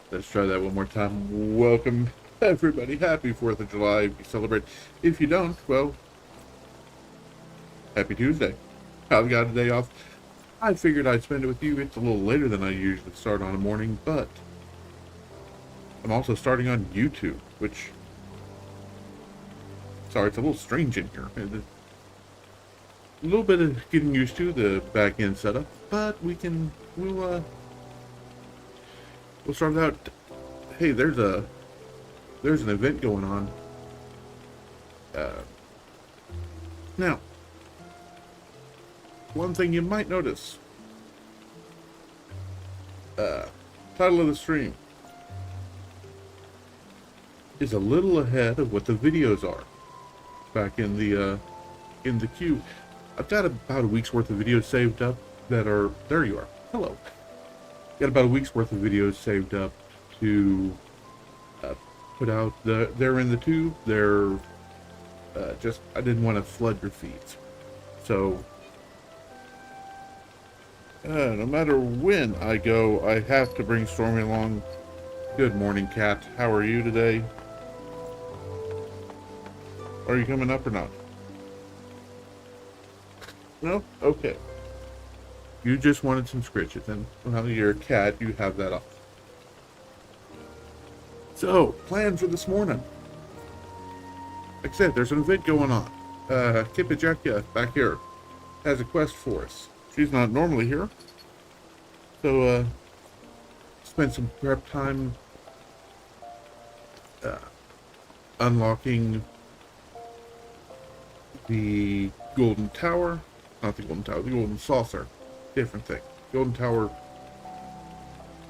Let's try that one more time. Welcome, everybody. Happy 4th of July. If you celebrate. If you don't, well, happy Tuesday. I've got a day off. I figured I'd spend it with you. It's a little later than I usually start on a morning, but I'm also starting on YouTube, which, sorry, it's a little strange in here. A little bit of getting used to the back end setup, but we'll start out. Hey, there's an event going on. Now, one thing you might notice. Title of the stream is a little ahead of what the videos are back in the queue. I've got about a week's worth of videos saved up that are, there you are. Hello. Got about a week's worth of videos saved up to put out. They're in the tube. They're just, I didn't want to flood your feeds. So, no matter when I go, I have to bring Stormy along. Good morning, Kat. How are you today? Are you coming up or not? No? Okay. You just wanted some scritches, and well, you're a cat, you have that off. So, plan for this morning. Like I said, there's an event going on. Kippajakya back here has a quest for us. She's not normally here. So, spend some prep time unlocking the Golden Tower. Not the Golden Tower, the Golden Saucer. Different thing. Golden Tower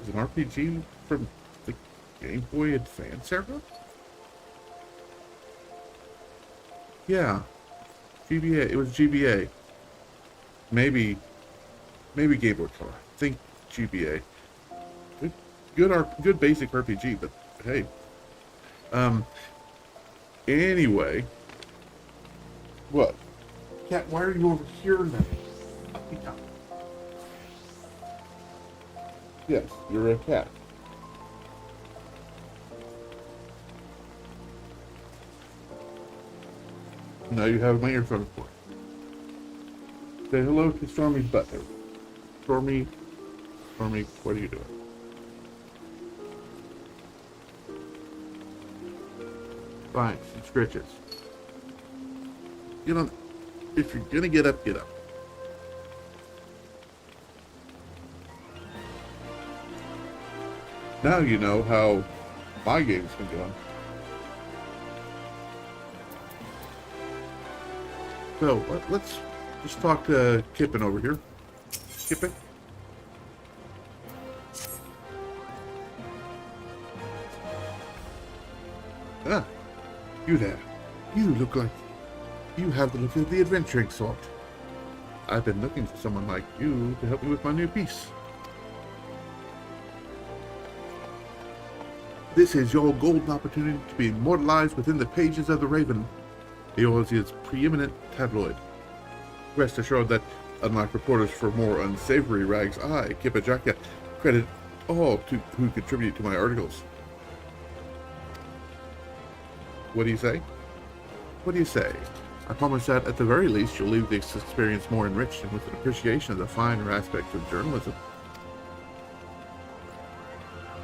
is an RPG from the Game Boy Advance era? Yeah. GBA. It was GBA. Maybe Game Boy Color. I think GBA. Good basic RPG, but hey. Anyway. What? Cat, why are you over here now? Up and down. Yes, you're a cat. Now you have my earphone for. Say hello to Stormy's butt. Stormy, what are you doing? Fine, some scritches. You know, if you're gonna get up, get up. Now you know how my game's been going. So, let's just talk to Kippen over here. Kippen? Ah, you there. You look like you have the look of the adventuring sort. I've been looking for someone like you to help me with my new piece. This is your golden opportunity to be immortalized within the pages of the Raven. Yours is preeminent tabloid. Rest assured that, unlike reporters for more unsavory rags, I, Kippajakya, credit all who contribute to my articles. What do you say? What do you say? I promise that, at the very least, you'll leave this experience more enriched and with an appreciation of the finer aspects of journalism.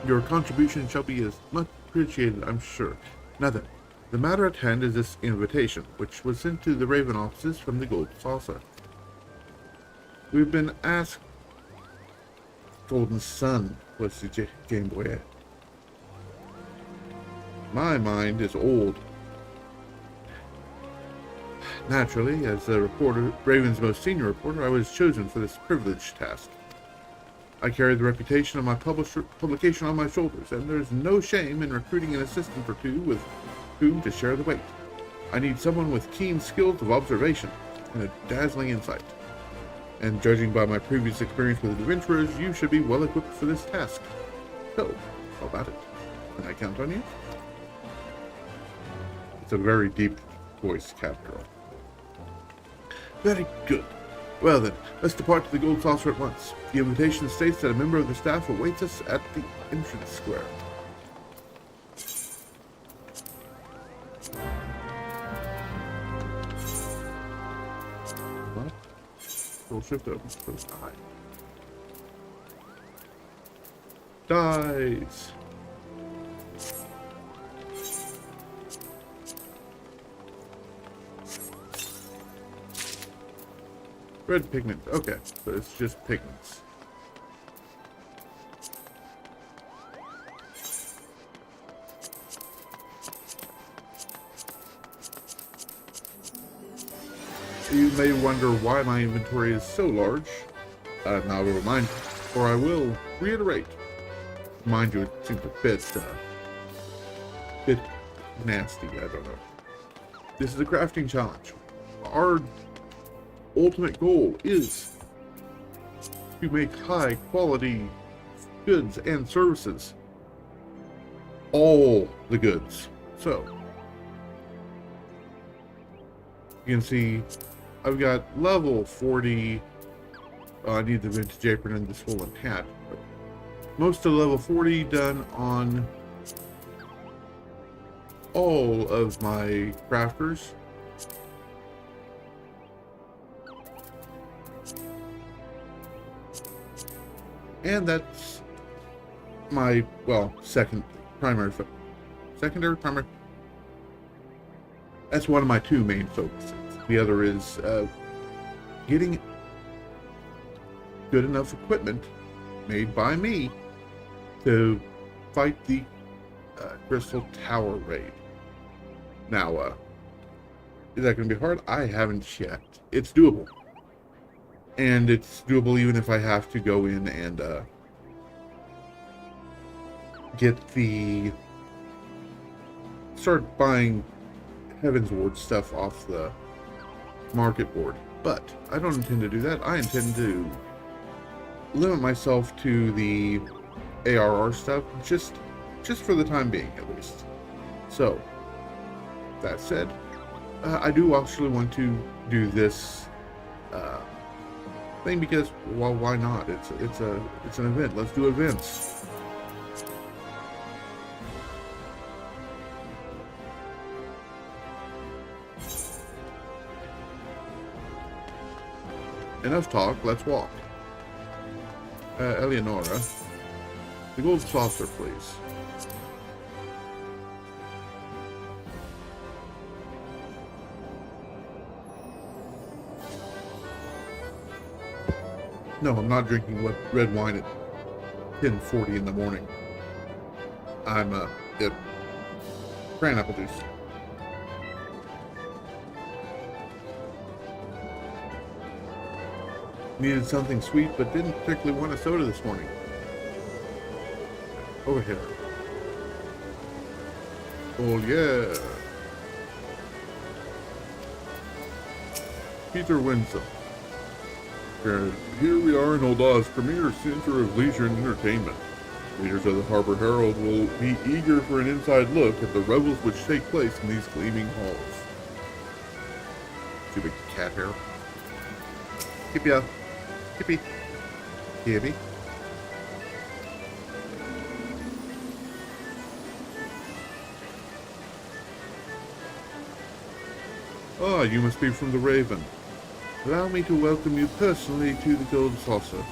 Your contribution shall be as much appreciated, I'm sure. Now then, the matter at hand is this invitation, which was sent to the Raven offices from the Golden Saucer. We've been asked... Golden Sun was the Game Boy. My mind is old. Naturally, as the reporter, Raven's most senior reporter, I was chosen for this privileged task. I carry the reputation of my publication on my shoulders, and there's no shame in recruiting an assistant or two with whom to share the weight. I need someone with keen skills of observation and a dazzling insight. And judging by my previous experience with adventurers, you should be well equipped for this task. So, how about it? Can I count on you? It's a very deep voice, Catgirl. Very good. Well then, let's depart to the Gold Saucer at once. The invitation states that a member of the staff awaits us at the entrance square. Control Shift open. Close die. Dies. Red pigment. Okay, so it's just pigments. You may wonder why my inventory is so large. Now I will remind, or I will reiterate. Mind you, it seems a bit nasty. I don't know. This is a crafting challenge. Our ultimate goal is to make high quality goods and services. All the goods. So you can see I've got level 40. I need the vintage apron and the swollen hat. But most of level 40 done on all of my crafters. And that's my, well, primary. That's one of my two main focuses. The other is getting good enough equipment made by me to fight the Crystal Tower raid. Now, is that going to be hard? I haven't yet. It's doable. And it's doable even if I have to go in and start buying Heaven's Ward stuff off the market board. But I don't intend to do that. I intend to limit myself to the ARR stuff, just for the time being at least. So, that said, I do actually want to do this thing because, well, why not? It's an event. Let's do events. Enough talk. Let's walk. Eleonora, the gold saucer, please. No, I'm not drinking red wine at 10:40 in the morning. I'm cran apple juice. Needed something sweet, but didn't particularly want a soda this morning. Over here. Oh yeah. Peter Winslow. Here we are in Oldaw's premier center of leisure and entertainment. Readers of the Harbor Herald will be eager for an inside look at the revels which take place in these gleaming halls. Stupid cat hair. Keep ya. Kippy. Kippy. Ah, you must be from the Raven. Allow me to welcome you personally to the Gold Saucer.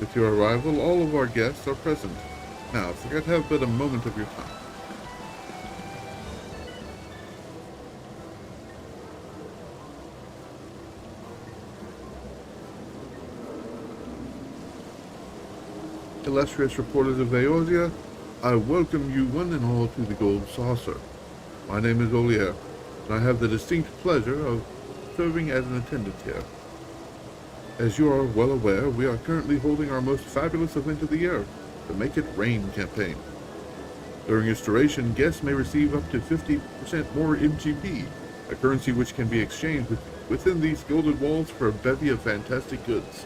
With your arrival, all of our guests are present. Now, if I could have but a moment of your time. Illustrious reporters of Eorzea, I welcome you one and all to the Gold Saucer. My name is Olier, and I have the distinct pleasure of serving as an attendant here. As you are well aware, we are currently holding our most fabulous event of the year, the Make It Rain campaign. During its duration, guests may receive up to 50% more MGP, a currency which can be exchanged within these gilded walls for a bevy of fantastic goods.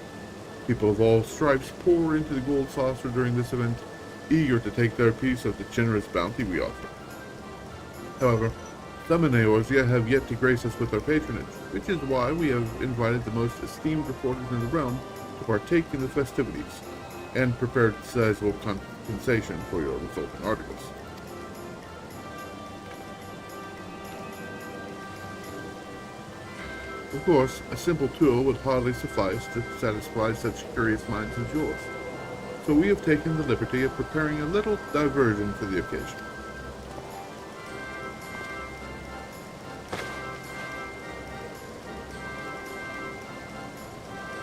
People of all stripes pour into the Gold Saucer during this event, eager to take their piece of the generous bounty we offer. However, some in Eorzea have yet to grace us with their patronage, which is why we have invited the most esteemed reporters in the realm to partake in the festivities, and prepared sizable compensation for your resulting articles. Of course, a simple tool would hardly suffice to satisfy such curious minds as yours, so we have taken the liberty of preparing a little diversion for the occasion.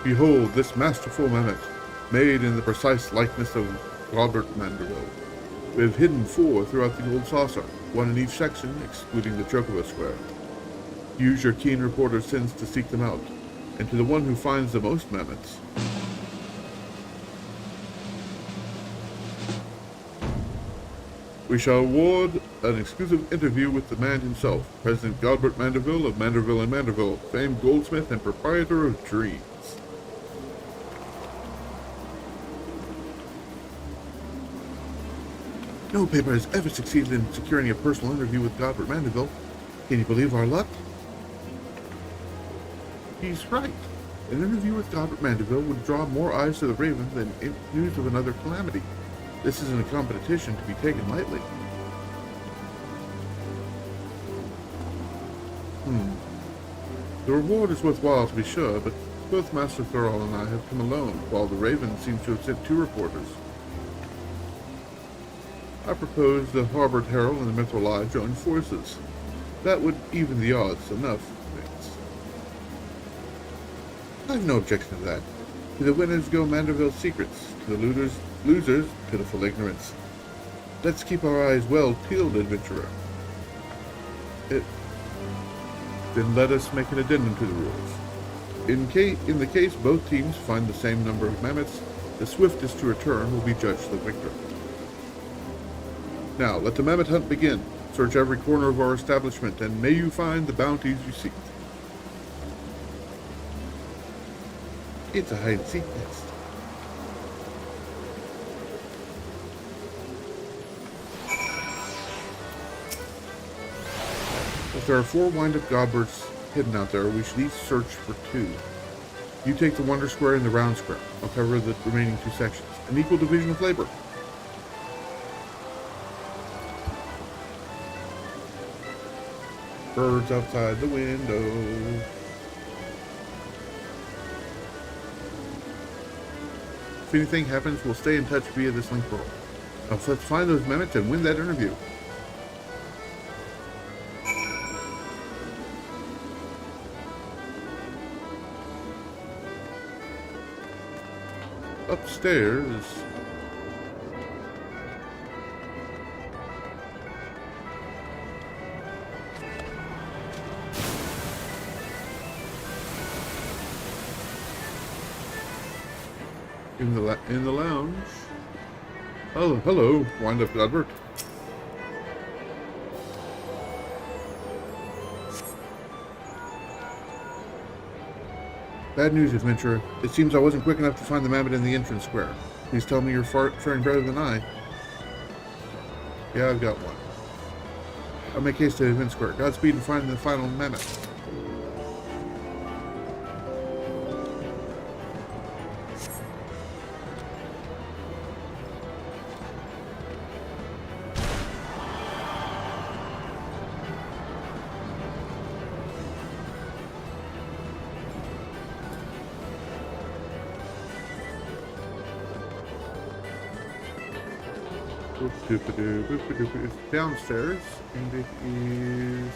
Behold this masterful mammoth, made in the precise likeness of Robert Mandeville. We have hidden 4 throughout the old saucer, 1 in each section, excluding the chocobo square. Use your keen reporter sense to seek them out, and to the one who finds the most mammoths, we shall award an exclusive interview with the man himself, President Gilbert Mandeville of Mandeville and Mandeville, famed goldsmith and proprietor of dreams. No paper has ever succeeded in securing a personal interview with Gilbert Mandeville. Can you believe our luck? He's right. An interview with Gilbert Mandeville would draw more eyes to the Raven than news of another calamity. This isn't a competition to be taken lightly. The reward is worthwhile to be sure, but both Master Thurl and I have come alone, while the Raven seems to have sent 2 reporters. I propose the Harvard Herald and the Metro Live join forces. That would even the odds enough, thanks. I have no objection to that. To the winners go Mandeville's secrets, to the losers, pitiful ignorance. Let's keep our eyes well peeled, adventurer. Then let us make an addendum to the rules. In the case both teams find the same number of mammoths, the swiftest to return will be judged the victor. Now, let the mammoth hunt begin. Search every corner of our establishment, and may you find the bounties you seek. It's a hide-and-seek nest. If there are 4 wind-up Godbirds hidden out there, we should each search for 2. You take the Wonder Square and the Round Square. I'll cover the remaining 2 sections. An equal division of labor. Birds outside the window. If anything happens, we'll stay in touch via this link roll. Now let's find those mammoths and win that interview. Upstairs. In the lounge. Oh, hello, wind-up Godbert. Bad news, adventurer. It seems I wasn't quick enough to find the mammoth in the entrance square. Please tell me you're faring better than I. Yeah, I've got one. I'll make haste to the event square. Godspeed in finding the final mammoth. It's downstairs, and it is...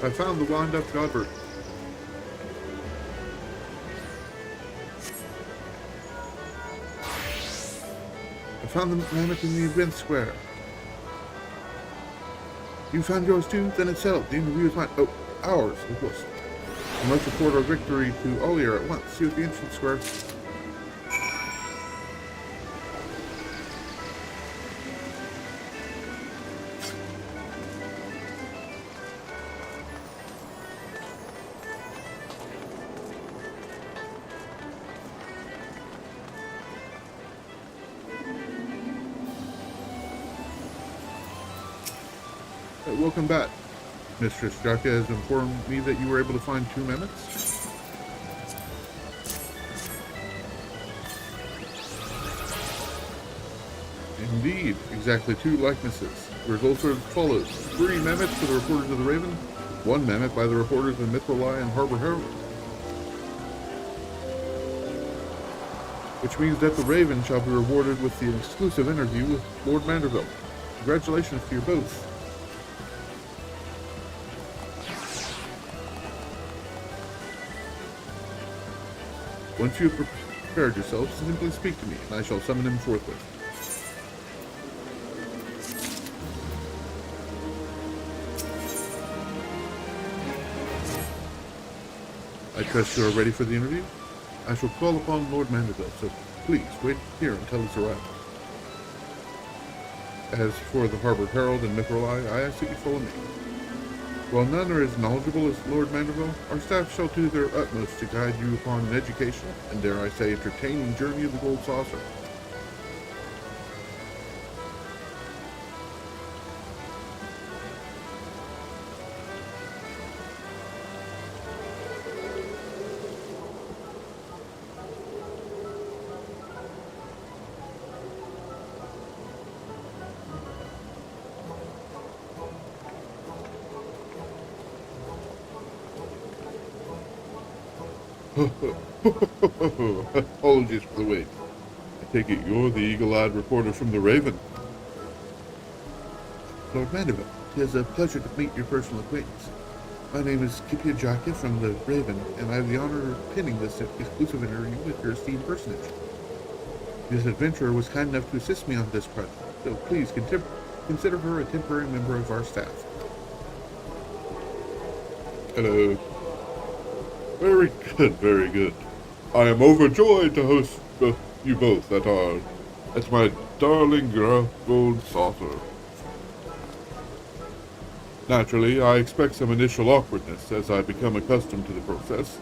I found the wound-up Godbert. I found the mammoth in the event square. You found yours too? Then it's settled. The interview is mine. Oh, ours, of course. We must report our victory to Ollier at once. See you at the entrance square. Welcome back. Mistress Jaka has informed me that you were able to find 2 mammoths. Indeed, exactly 2 likenesses. The results are as follows: 3 mammoths for the reporters of the Raven, 1 mammoth by the reporters of Mithrali and Harbor Herald. Which means that the Raven shall be rewarded with the exclusive interview with Lord Manderville. Congratulations to you both. Once you have prepared yourselves, simply speak to me, and I shall summon him forthwith. I trust you are ready for the interview? I shall call upon Lord Manderville, so please wait here until his arrival. As for the Harbor Herald and Mithrali, I ask that you follow me. While none are as knowledgeable as Lord Manderville, our staff shall do their utmost to guide you upon an educational, and dare I say, entertaining journey of the Gold Saucer. Apologies for the wait. I take it you're the eagle-eyed reporter from the Raven. Lord Mandeville, it is a pleasure to meet your personal acquaintance. My name is Kipia Jaka from the Raven, and I have the honor of pinning this exclusive interview with your esteemed personage. This adventurer was kind enough to assist me on this project, so please consider her a temporary member of our staff. Hello. Very good, very good. I am overjoyed to host you both at my darling Gold Saucer. Naturally, I expect some initial awkwardness as I become accustomed to the process,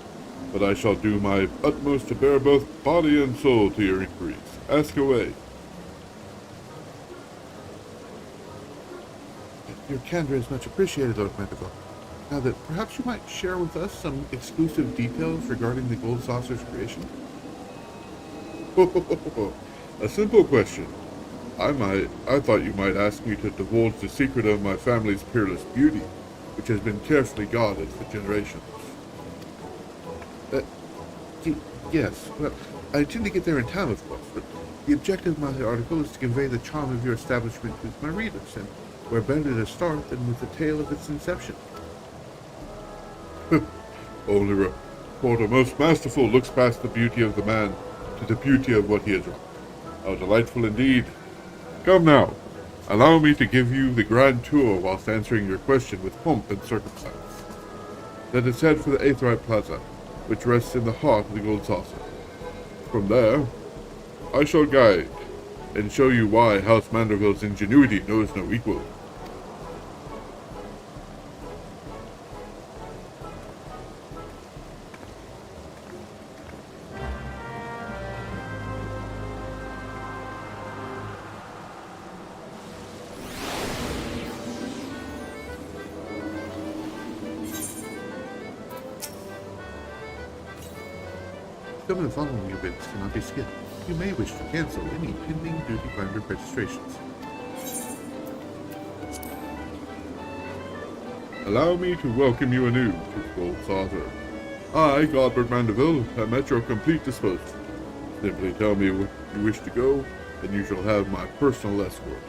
but I shall do my utmost to bear both body and soul to your inquiries. Ask away. Your candor is much appreciated, Lord Mandeville. Now that perhaps you might share with us some exclusive details regarding the Gold Saucer's creation? A simple question. I thought you might ask me to divulge the secret of my family's peerless beauty, which has been carefully guarded for generations. Yes, well, I intend to get there in time, of course, but the objective of my article is to convey the charm of your establishment to my readers, and where better to start than with the tale of its inception. Only reporter most masterful looks past the beauty of the man to the beauty of what he has wrought. How delightful indeed. Come now, allow me to give you the grand tour whilst answering your question with pomp and circumstance. Let us head for the Ep30 Plaza, which rests in the heart of the Gold Saucer. From there, I shall guide and show you why House Manderville's ingenuity knows no equal. Some of the following events cannot be skipped. You may wish to cancel any pending duty finder registrations. Allow me to welcome you anew to the Gold Saucer. I, Godbert Mandeville, am at your complete disposal. Simply tell me where you wish to go, and you shall have my personal escort.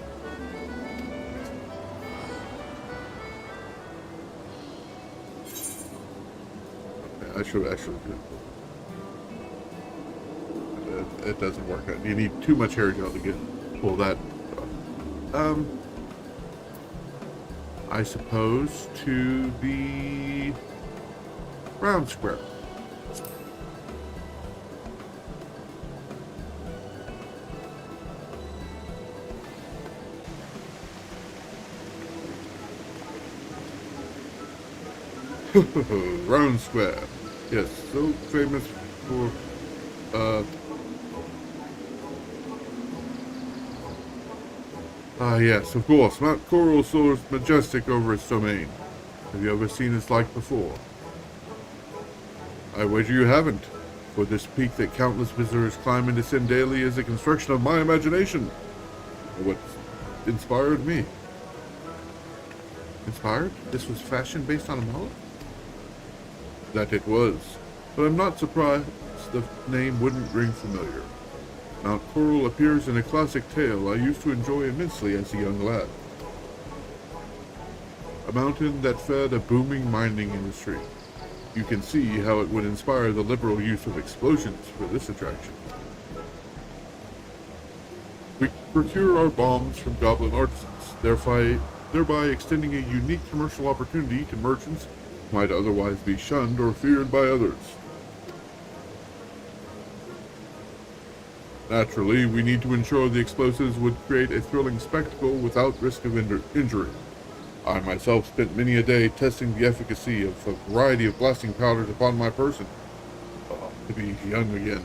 Okay, I should actually do it. It doesn't work out. You need too much hair gel to pull that off. I suppose to the round square. Round square. Yes, so famous for yes, of course. Mount Coral soars majestic over its domain. Have you ever seen its like before? I wager you haven't, for this peak that countless visitors climb and descend daily is a construction of my imagination. What inspired me. Inspired? This was fashion based on a model? That it was, but I'm not surprised the name wouldn't ring familiar. Mount Coral appears in a classic tale I used to enjoy immensely as a young lad. A mountain that fed a booming mining industry. You can see how it would inspire the liberal use of explosions for this attraction. We procure our bombs from goblin artisans, thereby extending a unique commercial opportunity to merchants who might otherwise be shunned or feared by others. Naturally, we need to ensure the explosives would create a thrilling spectacle without risk of injury. I myself spent many a day testing the efficacy of a variety of blasting powders upon my person. To be young again.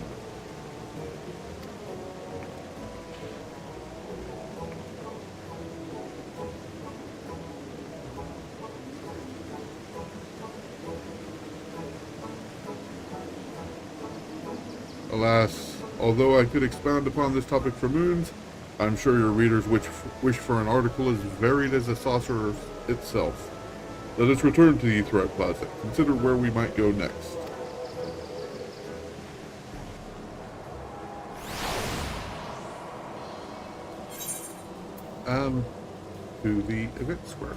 Alas, although I could expound upon this topic for moons, I'm sure your readers wish for an article as varied as a saucer itself. Let us return to the Ep30 Plaza. Consider where we might go next. To the event square.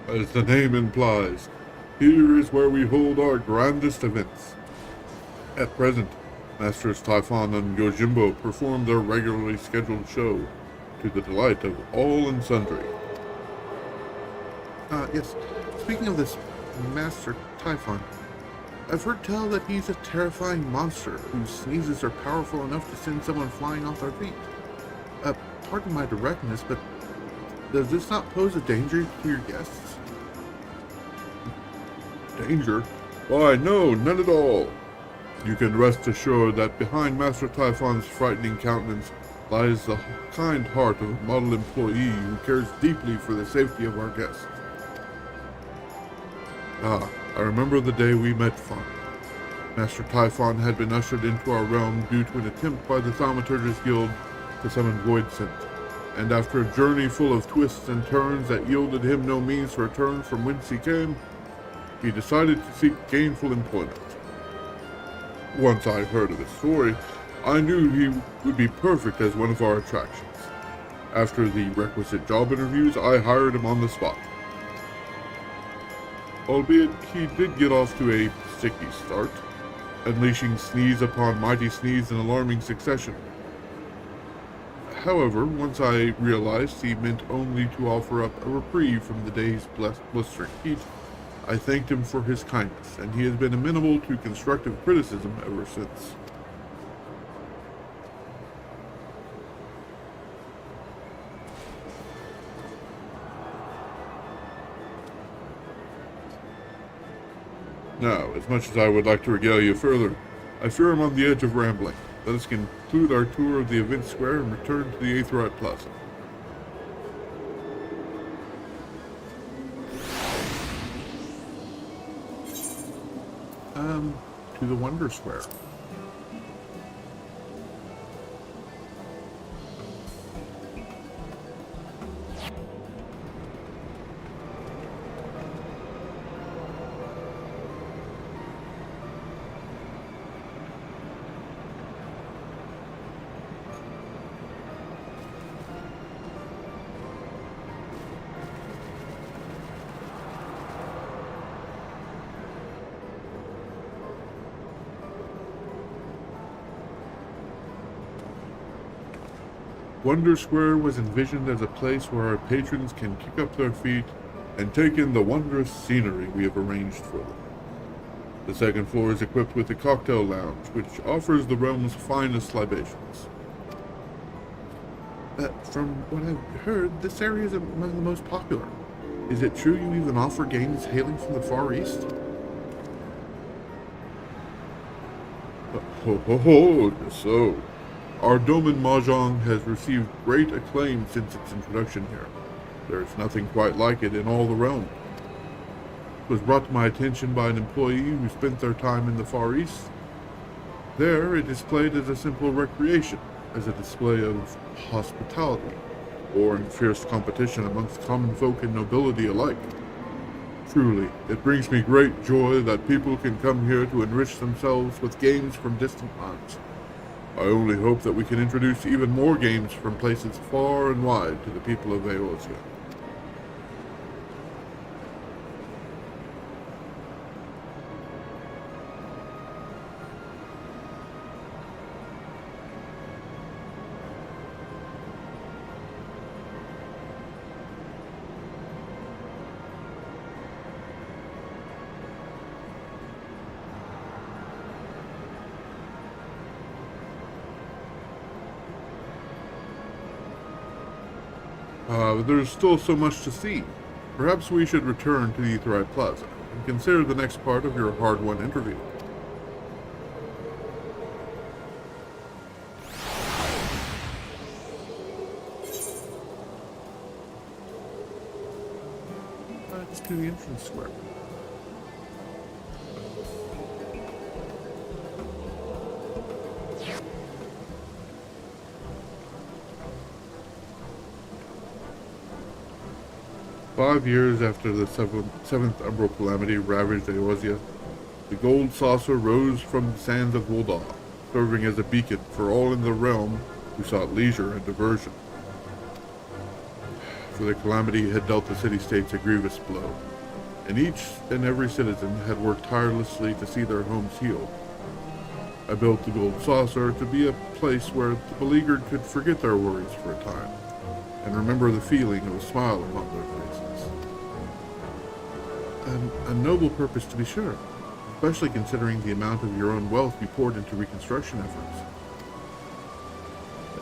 As the name implies, here is where we hold our grandest events. At present, Masters Typhon and Yojimbo perform their regularly scheduled show, to the delight of all and sundry. Yes. Speaking of this Master Typhon, I've heard tell that he's a terrifying monster whose sneezes are powerful enough to send someone flying off their feet. Pardon my directness, but does this not pose a danger to your guests? Danger? Why, no, none at all. You can rest assured that behind Master Typhon's frightening countenance lies the kind heart of a model employee who cares deeply for the safety of our guests. I remember the day we met finally. Master Typhon had been ushered into our realm due to an attempt by the Thaumaturgist Guild to summon Voidsent, and after a journey full of twists and turns that yielded him no means to return from whence he came, he decided to seek gainful employment. Once I heard of his story, I knew he would be perfect as one of our attractions. After the requisite job interviews, I hired him on the spot. Albeit he did get off to a sticky start, unleashing sneeze upon mighty sneeze in alarming succession. However, once I realized he meant only to offer up a reprieve from the day's blistering heat, I thanked him for his kindness, and he has been amenable to constructive criticism ever since. Now, as much as I would like to regale you further, I fear I'm on the edge of rambling. Let us conclude our tour of the event square and return to the Ep30 Plaza. To the Wonder Square. Wonder Square was envisioned as a place where our patrons can kick up their feet and take in the wondrous scenery we have arranged for them. The second floor is equipped with a cocktail lounge, which offers the realm's finest libations. From what I've heard, this area is among the most popular. Is it true you even offer games hailing from the Far East? Ho ho ho, just so. Our Doman Mahjong has received great acclaim since its introduction here. There's nothing quite like it in all the realm. It was brought to my attention by an employee who spent their time in the Far East. There, it is played as a simple recreation, as a display of hospitality, or in fierce competition amongst common folk and nobility alike. Truly, it brings me great joy that people can come here to enrich themselves with games from distant lands. I only hope that we can introduce even more games from places far and wide to the people of Eorzea. There's still so much to see. Perhaps we should return to the Ep30 Plaza and consider the next part of your hard-won interview. Let's do the entrance square. "5 years after the seventh Umbral Calamity ravaged Eorzea, the gold saucer rose from the sands of Woldar, serving as a beacon for all in the realm who sought leisure and diversion. For the Calamity had dealt the city-states a grievous blow, and each and every citizen had worked tirelessly to see their homes healed. I built the gold saucer to be a place where the beleaguered could forget their worries for a time, and remember the feeling of a smile upon their faces. A noble purpose, to be sure, especially considering the amount of your own wealth you poured into reconstruction efforts.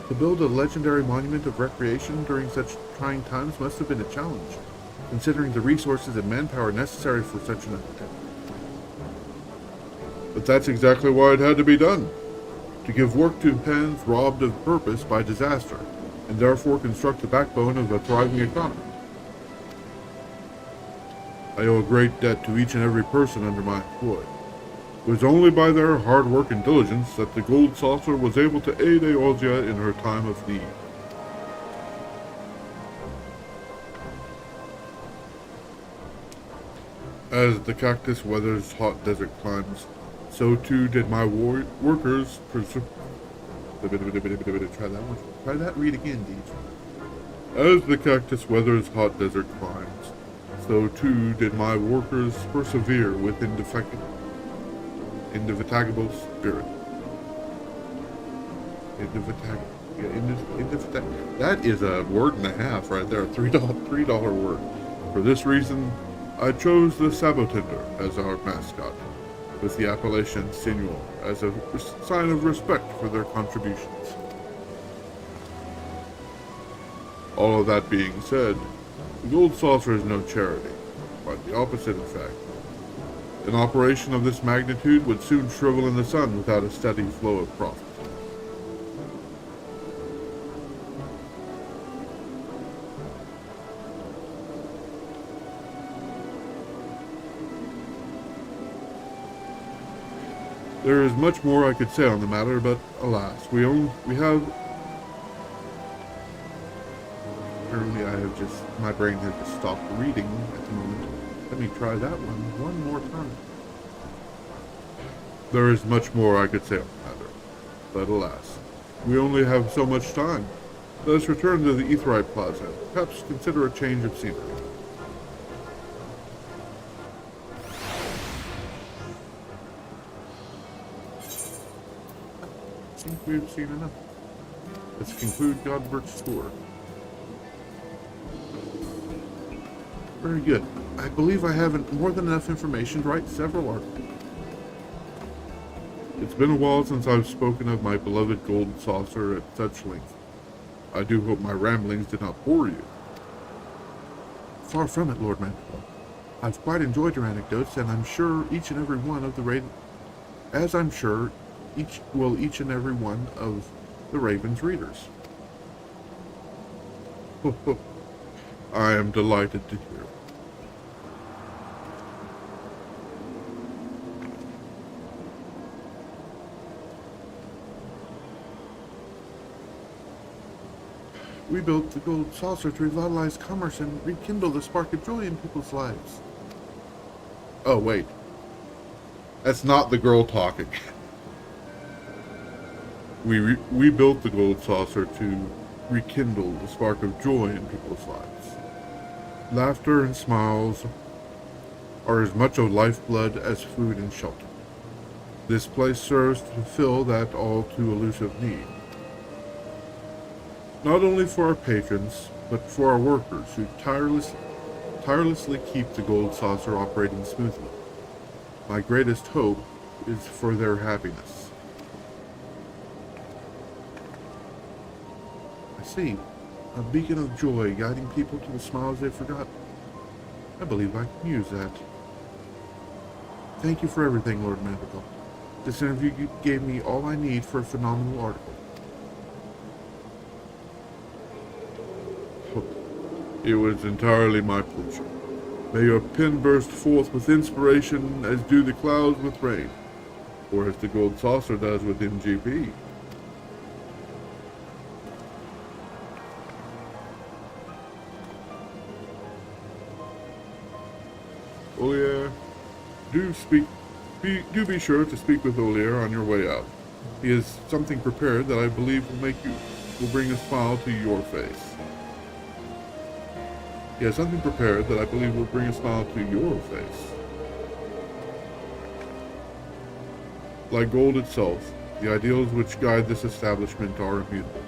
To build a legendary monument of recreation during such trying times must have been a challenge, considering the resources and manpower necessary for such an undertaking. But that's exactly why it had to be done, to give work to hands robbed of purpose by disaster, and therefore construct the backbone of a thriving economy. I owe a great debt to each and every person under my employ. It was only by their hard work and diligence that the gold saucer was able to aid Eorzea in her time of need. As the cactus weathers hot desert climes, so too did my workers Try that read again, Deej. As the cactus weathers hot desert climes, so too did my workers persevere with indefatigable spirit. That is a word and a half right there, a $3 word. For this reason, I chose the Sabotender as our mascot, with the appellation Senor as a sign of respect for their contributions. All of that being said, the gold saucer is no charity, quite the opposite in fact. An operation of this magnitude would soon shrivel in the sun without a steady flow of profit. There is much more I could say on the matter, but alas, Apparently my brain has just stopped reading at the moment. Let me try that one more time. There is much more I could say on the matter, but alas, we only have so much time. Let us return to the Ep30 Plaza, perhaps consider a change of scenery. I think we've seen enough. Let's conclude Godbert's tour. Very good. I believe I have more than enough information to write several articles. It's been a while since I've spoken of my beloved gold saucer at such length. I do hope my ramblings did not bore you. Far from it, Lord Mandeville. I've quite enjoyed your anecdotes, and I'm sure each and every one of the Raven's readers. I am delighted to hear. We built the gold saucer to revitalize commerce and rekindle the spark of joy in people's lives. Oh, wait. That's not the girl talking. We built the gold saucer to rekindle the spark of joy in people's lives. Laughter and smiles are as much of lifeblood as food and shelter. This place serves to fulfill that all too elusive need. Not only for our patrons, but for our workers who tirelessly keep the gold saucer operating smoothly. My greatest hope is for their happiness. I see. A beacon of joy guiding people to the smiles they've forgotten. I believe I can use that. Thank you for everything, Lord Mandeville. This interview gave me all I need for a phenomenal article. It was entirely my pleasure. May your pen burst forth with inspiration as do the clouds with rain, or as the gold saucer does with MGP. Olier, do be sure to speak with Olier on your way out. He has something prepared that I believe will bring a smile to your face. He has something prepared that I believe will bring a smile to your face. Like gold itself, the ideals which guide this establishment are immutable.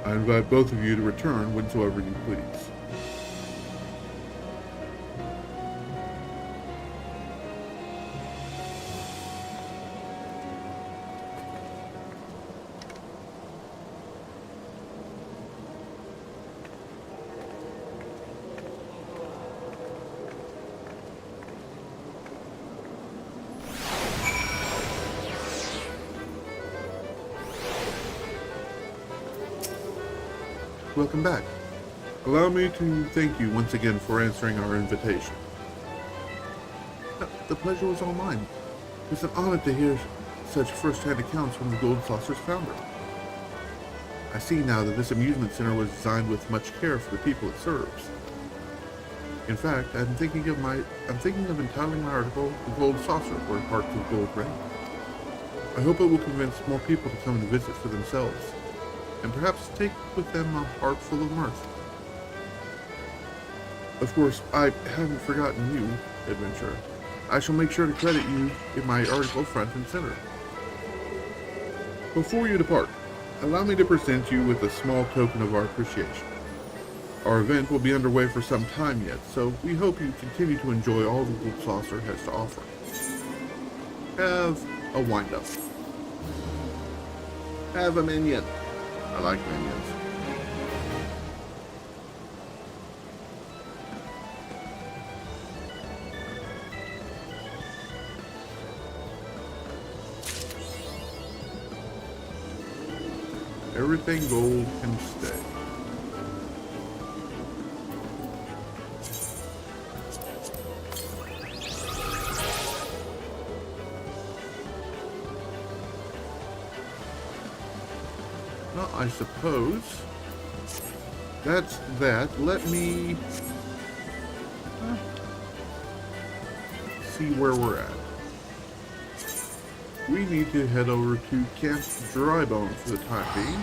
I invite both of you to return whensoever you please. Welcome back. Allow me to thank you once again for answering our invitation. The pleasure was all mine. It was an honor to hear such first-hand accounts from the Gold Saucer's founder. I see now that this amusement center was designed with much care for the people it serves. In fact, I'm thinking of entitling my article "The Gold Saucer" or "Hearts of Gold Rain." I hope it will convince more people to come and visit for themselves, and perhaps take with them a heart full of mirth. Of course, I haven't forgotten you, adventurer. I shall make sure to credit you in my article front and center. Before you depart, allow me to present you with a small token of our appreciation. Our event will be underway for some time yet, so we hope you continue to enjoy all the Gold Saucer has to offer. Have a wind-up. Have a minion. I like minions. Everything gold can stay. Well, I suppose that's that. Let me see where we're at. We need to head over to Camp Drybone for the time being.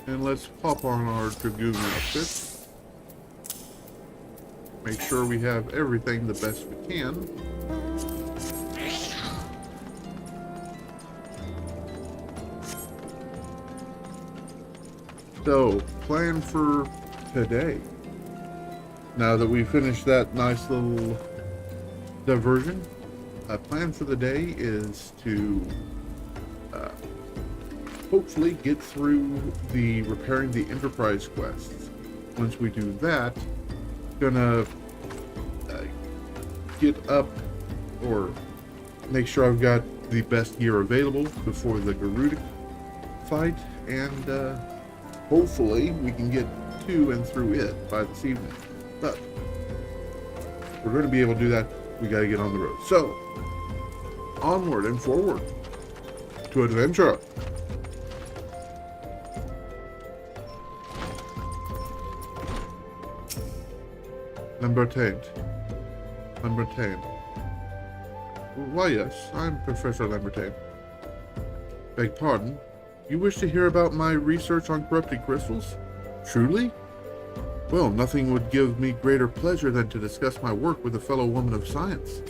And let's pop on our Dragoon outfit. make sure we have everything the best we can. So, plan for today. Now that we finished that nice little diversion, a plan for the day is to hopefully get through the repairing the Enterprise quests. Once we do that, gonna get up or make sure I've got the best gear available before the Garuda fight, and hopefully we can get to and through it by this evening. But if we're going to be able to do that, we got to get on the road. So, onward and forward to adventure. Lambertain. Why, yes, I'm Professor Lambertain. Beg pardon? You wish to hear about my research on corrupted crystals? Truly? Well, nothing would give me greater pleasure than to discuss my work with a fellow woman of science.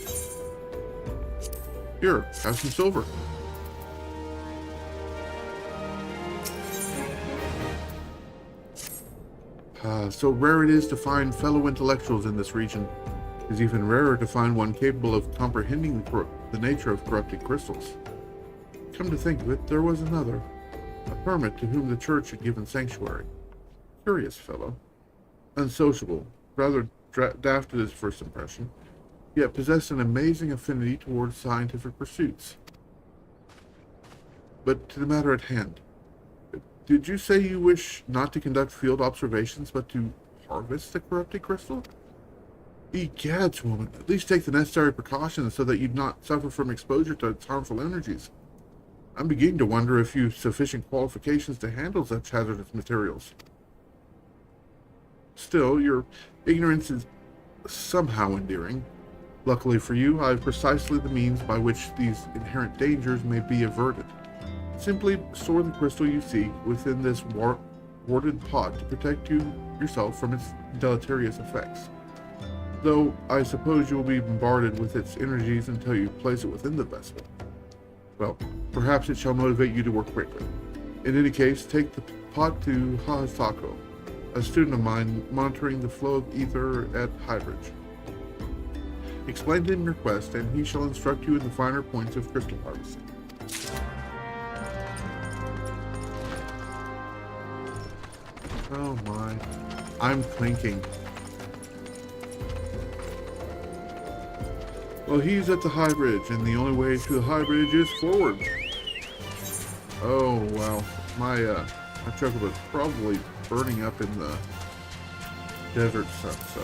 Here, have some silver. So rare it is to find fellow intellectuals in this region. It is even rarer to find one capable of comprehending the nature of corrupted crystals. Come to think of it, there was another, a hermit to whom the church had given sanctuary. Curious fellow. Unsociable, rather daft at his first impression, yet possessed an amazing affinity towards scientific pursuits. But to the matter at hand. Did you say you wish not to conduct field observations, but to harvest the corrupted crystal? Egads, woman, at least take the necessary precautions so that you'd not suffer from exposure to its harmful energies. I'm beginning to wonder if you've sufficient qualifications to handle such hazardous materials. Still, your ignorance is somehow endearing. Luckily for you, I have precisely the means by which these inherent dangers may be averted. Simply store the crystal you seek within this warded pot to protect yourself from its deleterious effects. Though I suppose you will be bombarded with its energies until you place it within the vessel. Well, perhaps it shall motivate you to work quickly. In any case, take the pot to Hasako, a student of mine monitoring the flow of ether at Highbridge. Explain to him your quest, and he shall instruct you in the finer points of crystal harvesting. Oh my, I'm clinking. Well, he's at the High Bridge, and the only way to the High Bridge is forward. Oh, wow. My truck was probably burning up in the desert sun, so.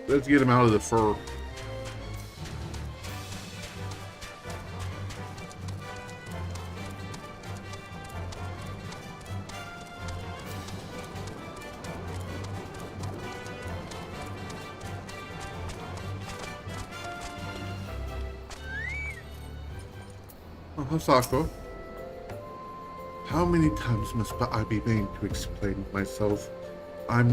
Let's get him out of the fur. Oh, Hasako. How many times must I be made to explain myself? I am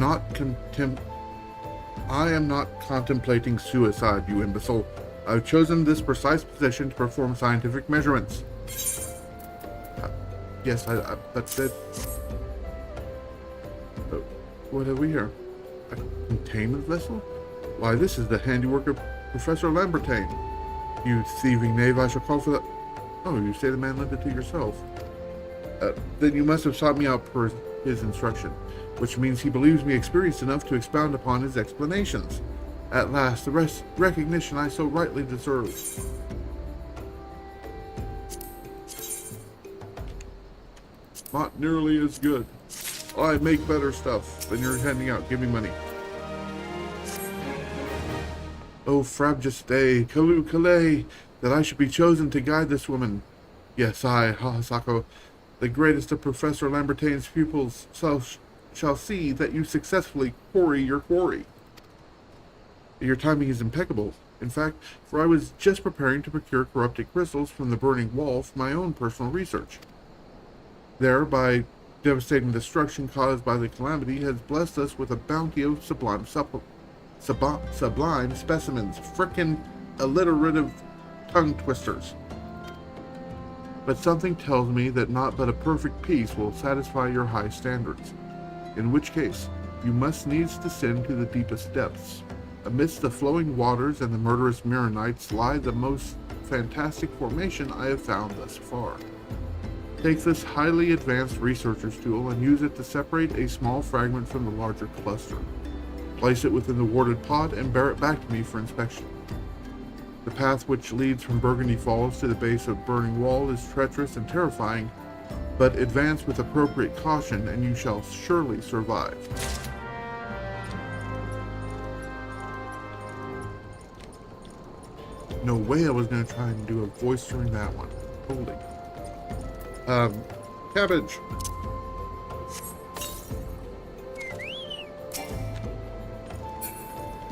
not contemplating suicide, you imbecile. I've chosen this precise position to perform scientific measurements. Yes, that's it. What have we here? A containment vessel? Why, this is the handiwork of Professor Lambertain. You thieving knave, I shall call for that. Oh, you say the man lent it to yourself. Then you must have sought me out per his instruction, which means he believes me experienced enough to expound upon his explanations. At last, the recognition I so rightly deserve. Not nearly as good. I make better stuff than you're handing out. Give me money. Oh, frabjeste, Kalu Kalei, that I should be chosen to guide this woman. Yes, I, Hasako, the greatest of Professor Lambertain's pupils, shall see that you successfully quarry your quarry. Your timing is impeccable, in fact, for I was just preparing to procure corrupted crystals from the burning wall for my own personal research. There, by devastating destruction caused by the calamity, has blessed us with a bounty of sublime specimens, frickin' alliterative tongue twisters. But something tells me that not but a perfect peace will satisfy your high standards, in which case you must needs descend to the deepest depths. Amidst the flowing waters and the murderous Mirrorites lie the most fantastic formation I have found thus far. Take this highly advanced researcher's tool and use it to separate a small fragment from the larger cluster. Place it within the warded pot and bear it back to me for inspection. The path which leads from Burgundy Falls to the base of Burning Wall is treacherous and terrifying, but advance with appropriate caution and you shall surely survive. No way I was going to try and do a voice during that one. Holy. Cabbage.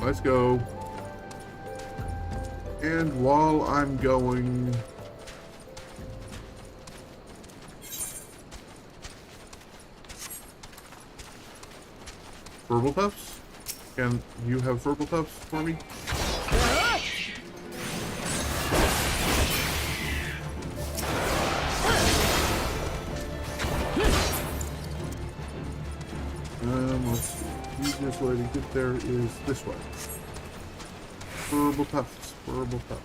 Let's go. And while I'm going... Verbal Puffs? Can you have Verbal Puffs for me? Let's see. The easiest way to get there is this way. Verbal Puffs. Verbal Puffs.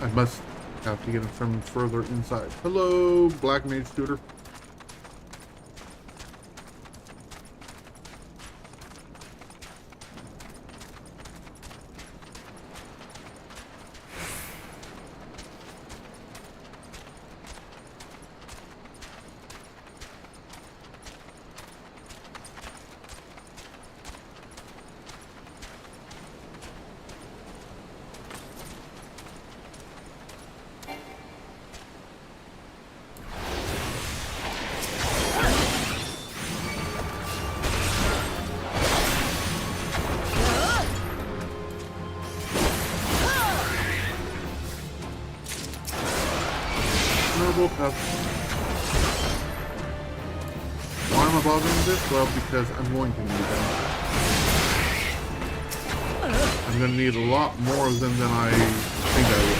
I must have to get it from further inside. Hello, Black Mage Tutor. Why am I bothering this? Well, because I'm going to need them. I'm going to need a lot more of them than I think I will.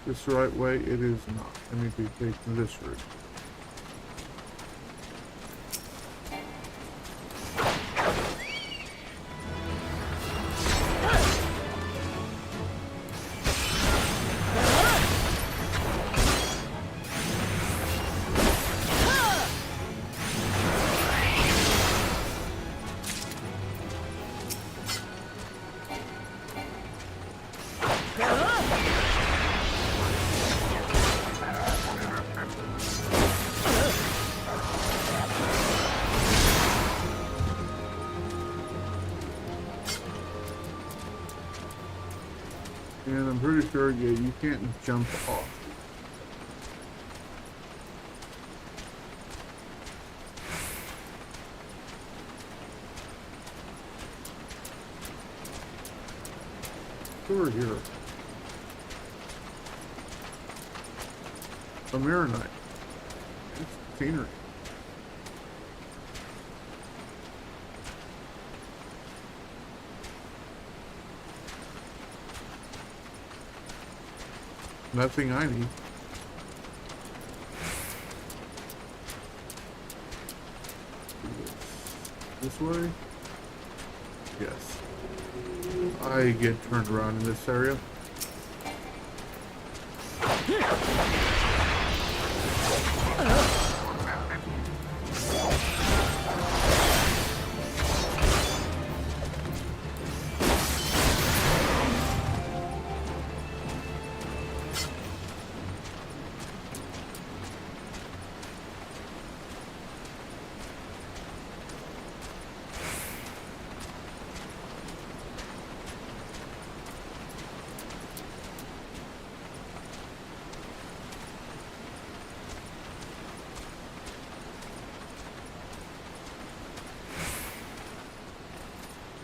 This the right way? It is not. Let me be taking this route. And I'm pretty sure, yeah, you can't jump off. Over here. A Maronite. It's scenery. Nothing I need. This way? Yes. I get turned around in this area.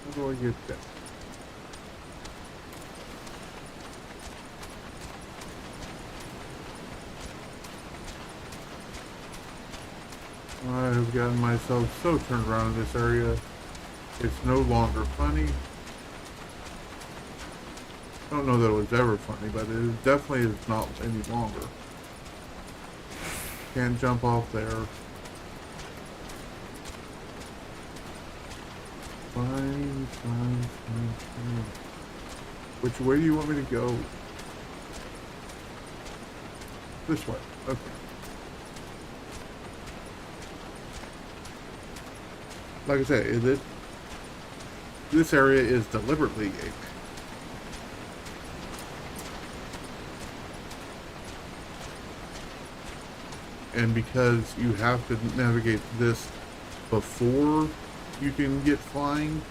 How do I get that? I have gotten myself so turned around in this area. It's no longer funny. I don't know that it was ever funny, but it definitely is not any longer. Can't jump off there. Fine. Which way do you want me to go? This way. Okay. Like I say, this area is deliberately gated. And because you have to navigate this before you can get flying,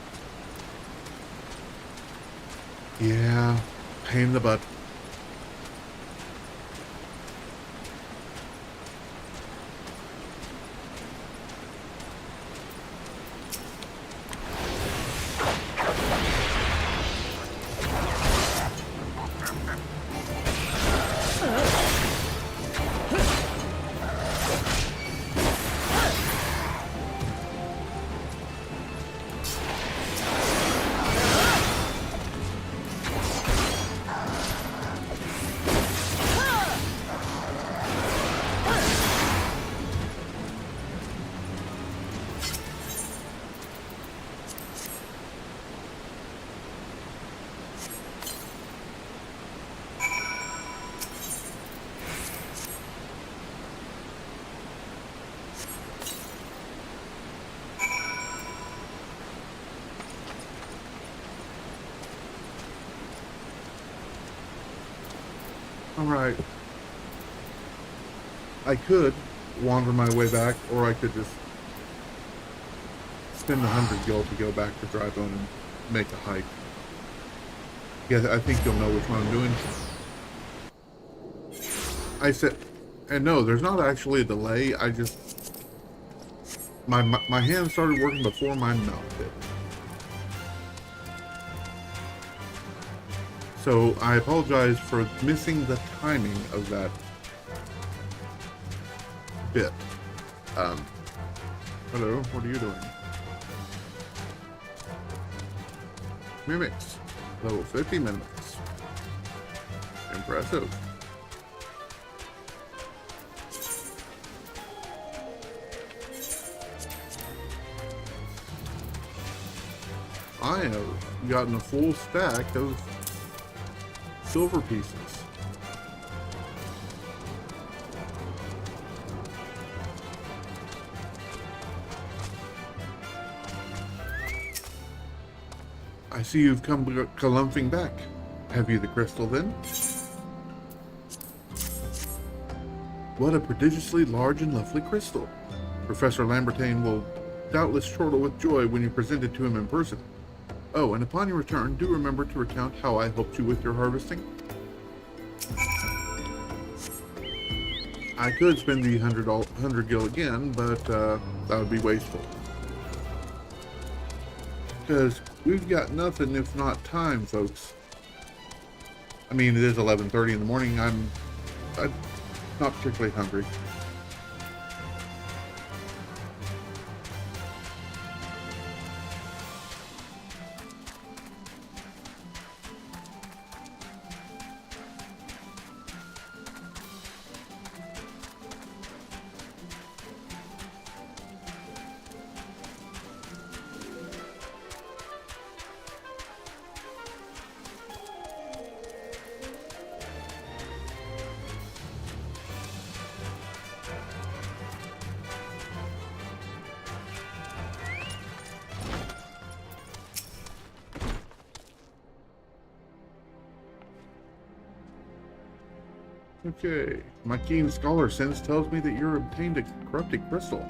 yeah, pain in the butt. Alright. I could wander my way back, or I could just spend 100 gil to go back to Drybone and make a hike. Yeah, I think you'll know which one I'm doing. I said, and no, there's not actually a delay. I just, my hand started working before my mouth did. So I apologize for missing the timing of that bit. Hello, what are you doing? Mimics. Level 50 mimics. Impressive. I have gotten a full stack of silver pieces. I see you've come galumphing back. Have you the crystal then? What a prodigiously large and lovely crystal. Professor Lambertain will doubtless chortle with joy when you present it to him in person. Oh, and upon your return, do remember to recount how I helped you with your harvesting. I could spend the 100 gil again, but that would be wasteful. Because we've got nothing if not time, folks. I mean, it is 11:30 in the morning. I'm not particularly hungry. Okay. My keen scholar sense tells me that you obtained a corrupted crystal.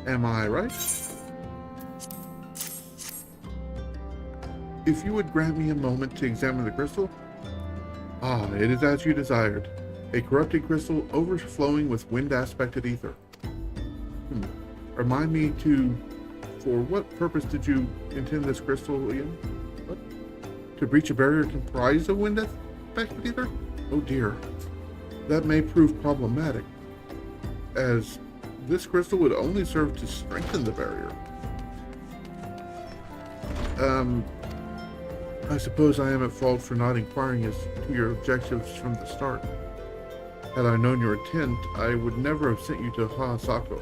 Am I right? If you would grant me a moment to examine the crystal. Ah, it is as you desired. A corrupted crystal overflowing with wind-aspected ether. Remind me for what purpose did you intend this crystal again? What? To breach a barrier comprised of wind-aspected ether? Oh dear. That may prove problematic, as this crystal would only serve to strengthen the barrier. I suppose I am at fault for not inquiring as to your objectives from the start. Had I known your intent, I would never have sent you to Hasako.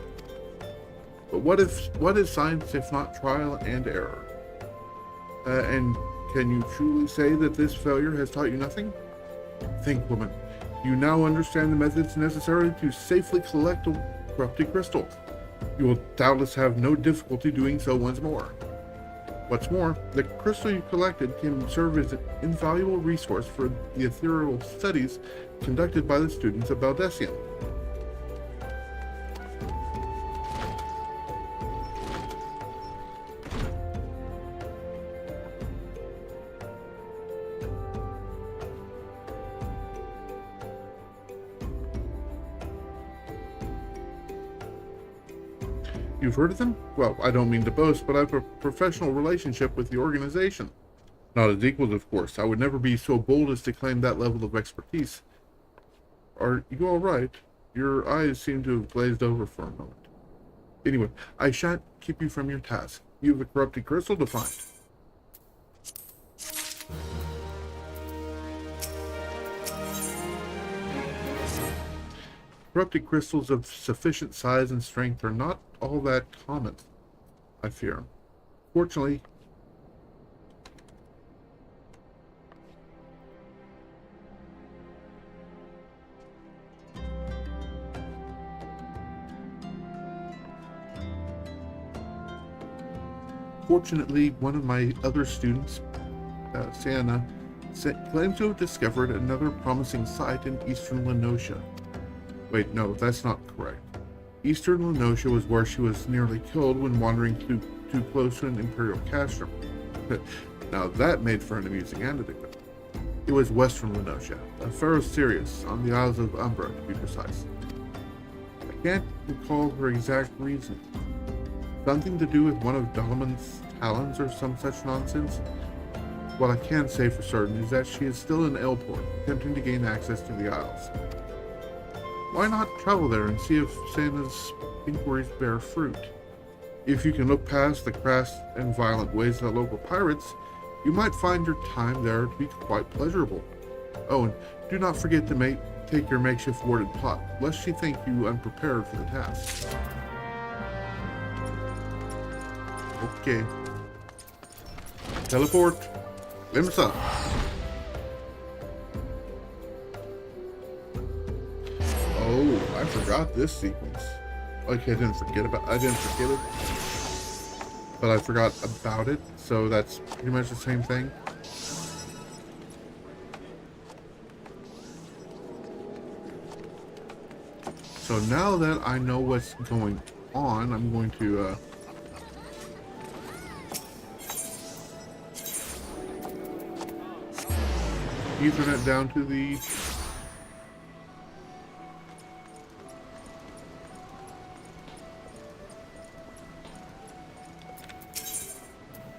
But what is science if not trial and error? And can you truly say that this failure has taught you nothing? Think, woman. You now understand the methods necessary to safely collect a corrupted crystal. You will doubtless have no difficulty doing so once more. What's more, the crystal you collected can serve as an invaluable resource for the ethereal studies conducted by the students of Valdesian. You've heard of them? Well, I don't mean to boast, but I have a professional relationship with the organization. Not as equals, of course. I would never be so bold as to claim that level of expertise. Are you all right? Your eyes seem to have glazed over for a moment. Anyway, I shan't keep you from your task. You have a corrupted crystal to find. Corrupted crystals of sufficient size and strength are not all that common, I fear. Fortunately, one of my other students, Sienna, claims to have discovered another promising site in eastern Lenosha. Wait, no, that's not correct. Eastern Lenosha was where she was nearly killed when wandering too close to an Imperial castrum. Now that made for an amusing anecdote. It was Western Lenosha, a Pharaoh Sirius, on the Isles of Umbra, to be precise. I can't recall her exact reason. Something to do with one of Dalaman's talons or some such nonsense? What I can say for certain is that she is still in Elport, attempting to gain access to the Isles. Why not travel there and see if Santa's inquiries bear fruit? If you can look past the crass and violent ways of the local pirates, you might find your time there to be quite pleasurable. Oh, and do not forget to take your makeshift warded pot, lest she think you unprepared for the task. Okay. Teleport. Limsa. Oh, I forgot this sequence. Okay, I didn't forget it, but I forgot about it, so that's pretty much the same thing. So now that I know what's going on, I'm going to Ethernet down to the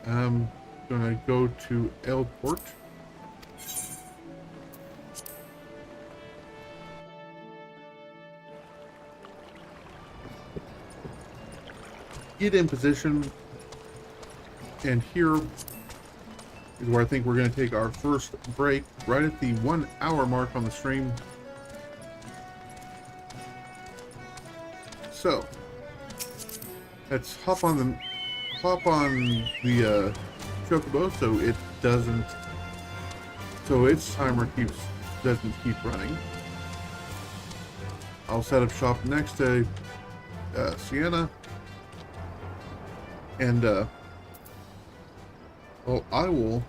I'm gonna go to Elport. Get in position, and here is where I think we're going to take our first break, right at the 1 hour mark on the stream. So let's hop on the chocobo so its timer doesn't keep running. I'll set up shop next to Sienna, and well, I will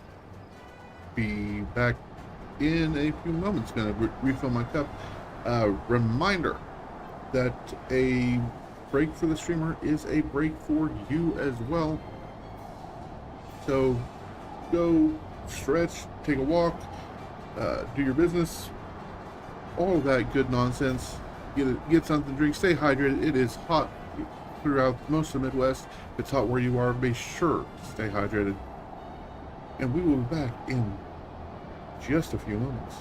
be back in a few moments. Going to refill my cup. Reminder that a break for the streamer is a break for you as well. So go stretch, take a walk, do your business, all of that good nonsense. Get something to drink, stay hydrated. It is hot throughout most of the Midwest. If it's hot where you are, be sure to stay hydrated. And we will be back in just a few moments.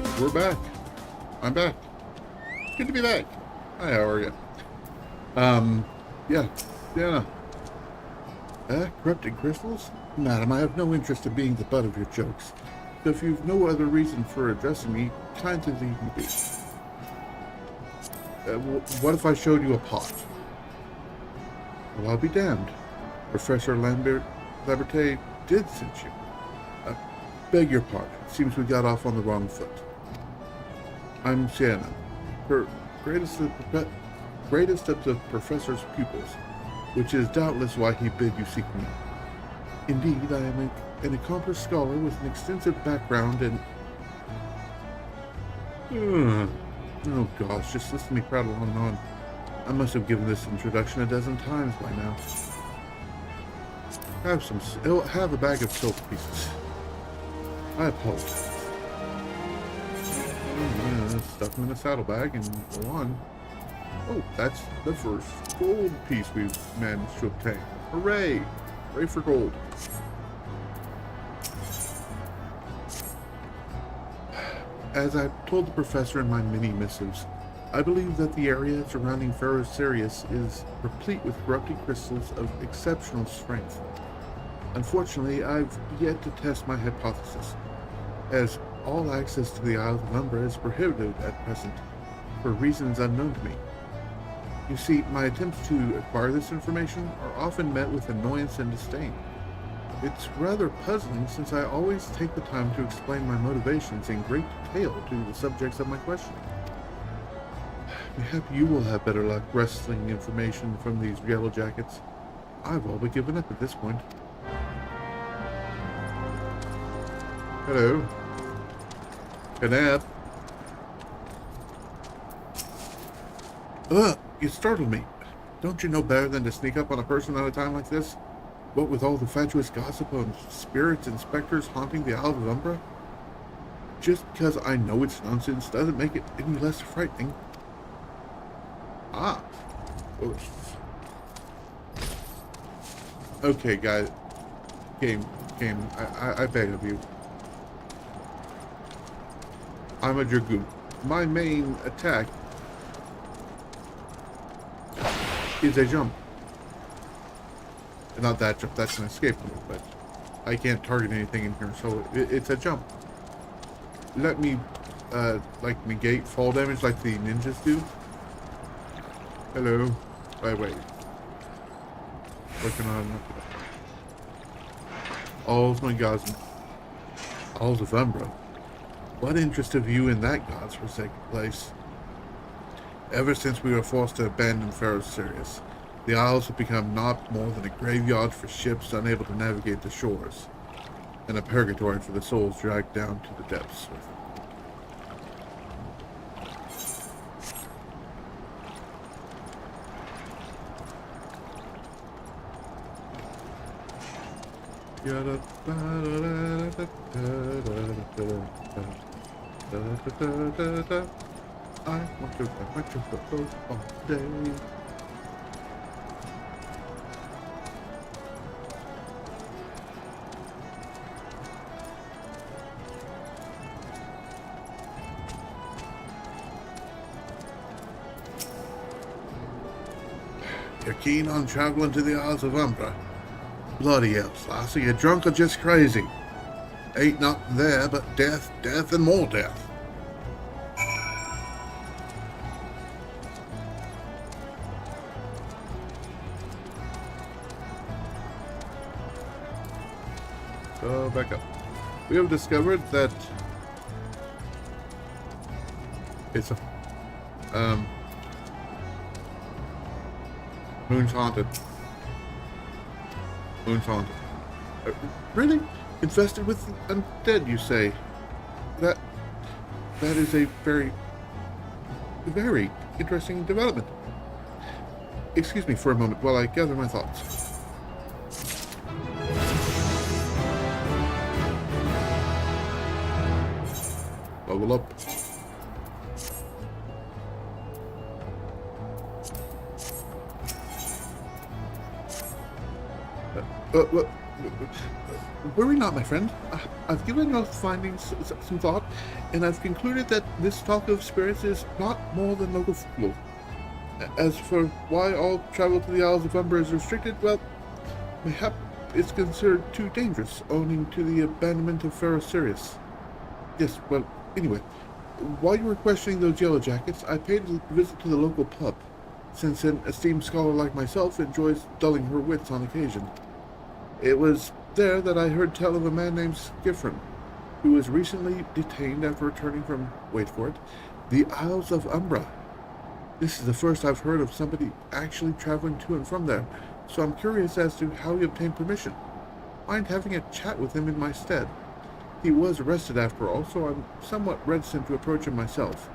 Alright, we're back. I'm back. Good to be back. Hi, how are you? Yeah. Corrupted crystals? Madam, I have no interest in being the butt of your jokes. So if you've no other reason for addressing me, kindly leave me be. What if I showed you a pot? Well, I'll be damned. Professor Laberte did send you. Beg your pardon. Seems we got off on the wrong foot. I'm Sienna, her greatest of the professor's pupils, which is doubtless why he bid you seek me. Indeed, I am an accomplished scholar with an extensive background in... Oh gosh, just listen to me prattle on and on. I must have given this introduction a dozen times by now. Have a bag of silk pieces. I apologize. Stuff them in a saddlebag and go on. Oh, that's the first gold piece we've managed to obtain. Hooray! Hooray for gold. As I've told the professor in my many missives, I believe that the area surrounding Pharaoh Sirius is replete with corrupted crystals of exceptional strength. Unfortunately, I've yet to test my hypothesis, as all access to the Isle of Umbra is prohibited at present, for reasons unknown to me. You see, my attempts to acquire this information are often met with annoyance and disdain. It's rather puzzling, since I always take the time to explain my motivations in great detail to the subjects of my questioning. Mayhap you will have better luck wresting information from these yellow jackets. I've all but given up at this point. Hello. Canap. Ugh, you startled me. Don't you know better than to sneak up on a person at a time like this? What with all the fatuous gossip on spirits and specters haunting the Isle of Umbra? Just because I know it's nonsense doesn't make it any less frightening. Ah. Oof. Okay, guys. Game. I beg of you. I'm a Dragoon. My main attack is a jump. Not that jump, that's an escape move, but I can't target anything in here, so it's a jump. Let me, like, negate fall damage like the ninjas do. Hello. Wait. Working on All's my gods. All's of Umbra. What interest have you in that god's forsaken place? Ever since we were forced to abandon Pharaoh Sirius, the Isles have become not more than a graveyard for ships unable to navigate the shores, and a purgatory for the souls dragged down to the depths with I want to go all day. You're keen on traveling to the Isles of Umbra? Bloody hell, Lassie, you're drunk or just crazy? Ain't nothing there but death, death, and more death. So, back up. We have discovered that it's a, Moon's haunted. Moon's haunted. Really? Infested with undead, you say? That is a very interesting development. Excuse me for a moment while I gather my thoughts. Level up. Worry not, my friend. I've given your findings some thought, and I've concluded that this talk of spirits is not more than local folklore. As for why all travel to the Isles of Umber is restricted, well, mayhap it's considered too dangerous, owing to the abandonment of Pharaoh Sirius. Yes, well, anyway, while you were questioning those yellow jackets, I paid a visit to the local pub, since an esteemed scholar like myself enjoys dulling her wits on occasion. It was there that I heard tell of a man named Skiffrin, who was recently detained after returning from, wait for it, the Isles of Umbra. This is the first I've heard of somebody actually traveling to and from there, so I'm curious as to how he obtained permission. Mind having a chat with him in my stead. He was arrested after all, so I'm somewhat reticent to approach him myself.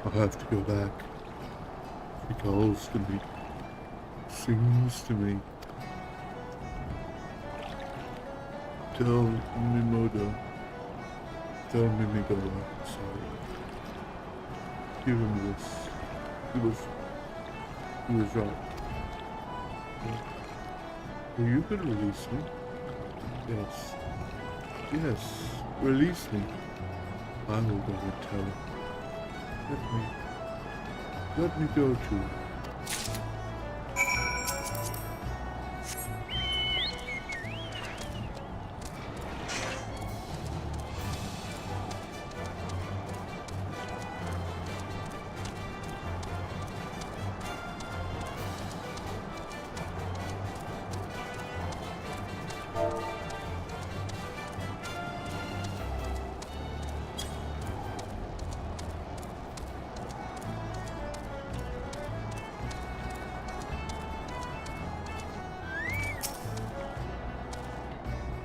I'll have to go back. He calls to me, sings to me. Tell me, Moda. Tell me, Miguel. Sorry. Give him this. He was right. Well, you could release me. Yes. Yes. Release me. I will go and tell him. Let me go too.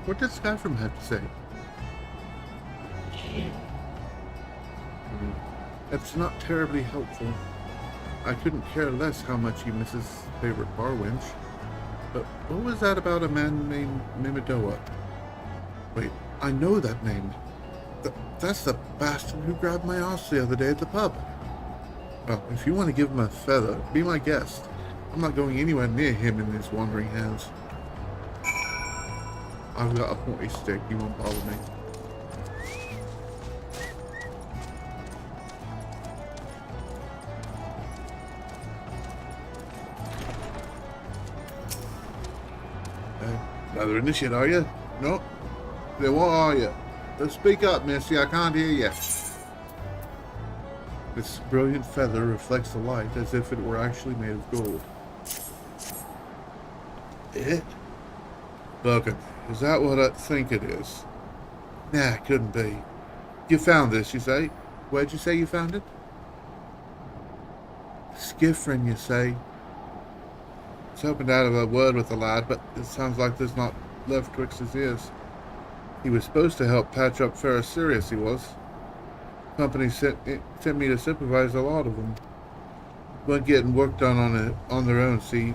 What does Skyrim have to say? That's not terribly helpful. I couldn't care less how much he misses his favorite bar wench. But what was that about a man named Mimidoa? Wait, I know that name. That's the bastard who grabbed my ass the other day at the pub. Well, if you want to give him a feather, be my guest. I'm not going anywhere near him in his wandering hands. I've got a pointy stick, you won't bother me. Another initiate, are you? No? Then what are you? Speak up, Missy, I can't hear you. This brilliant feather reflects the light as if it were actually made of gold. It? Look, is that what I think it is? Nah, it couldn't be. You found this, you say? Where'd you say you found it? Skiffrin, you say? I was hoping to have a word with the lad, but it sounds like there's not left twixt his ears. He was supposed to help patch up Pharaoh Sirius, he was. Company sent me to supervise a lot of them. Weren't getting work done on their own, see?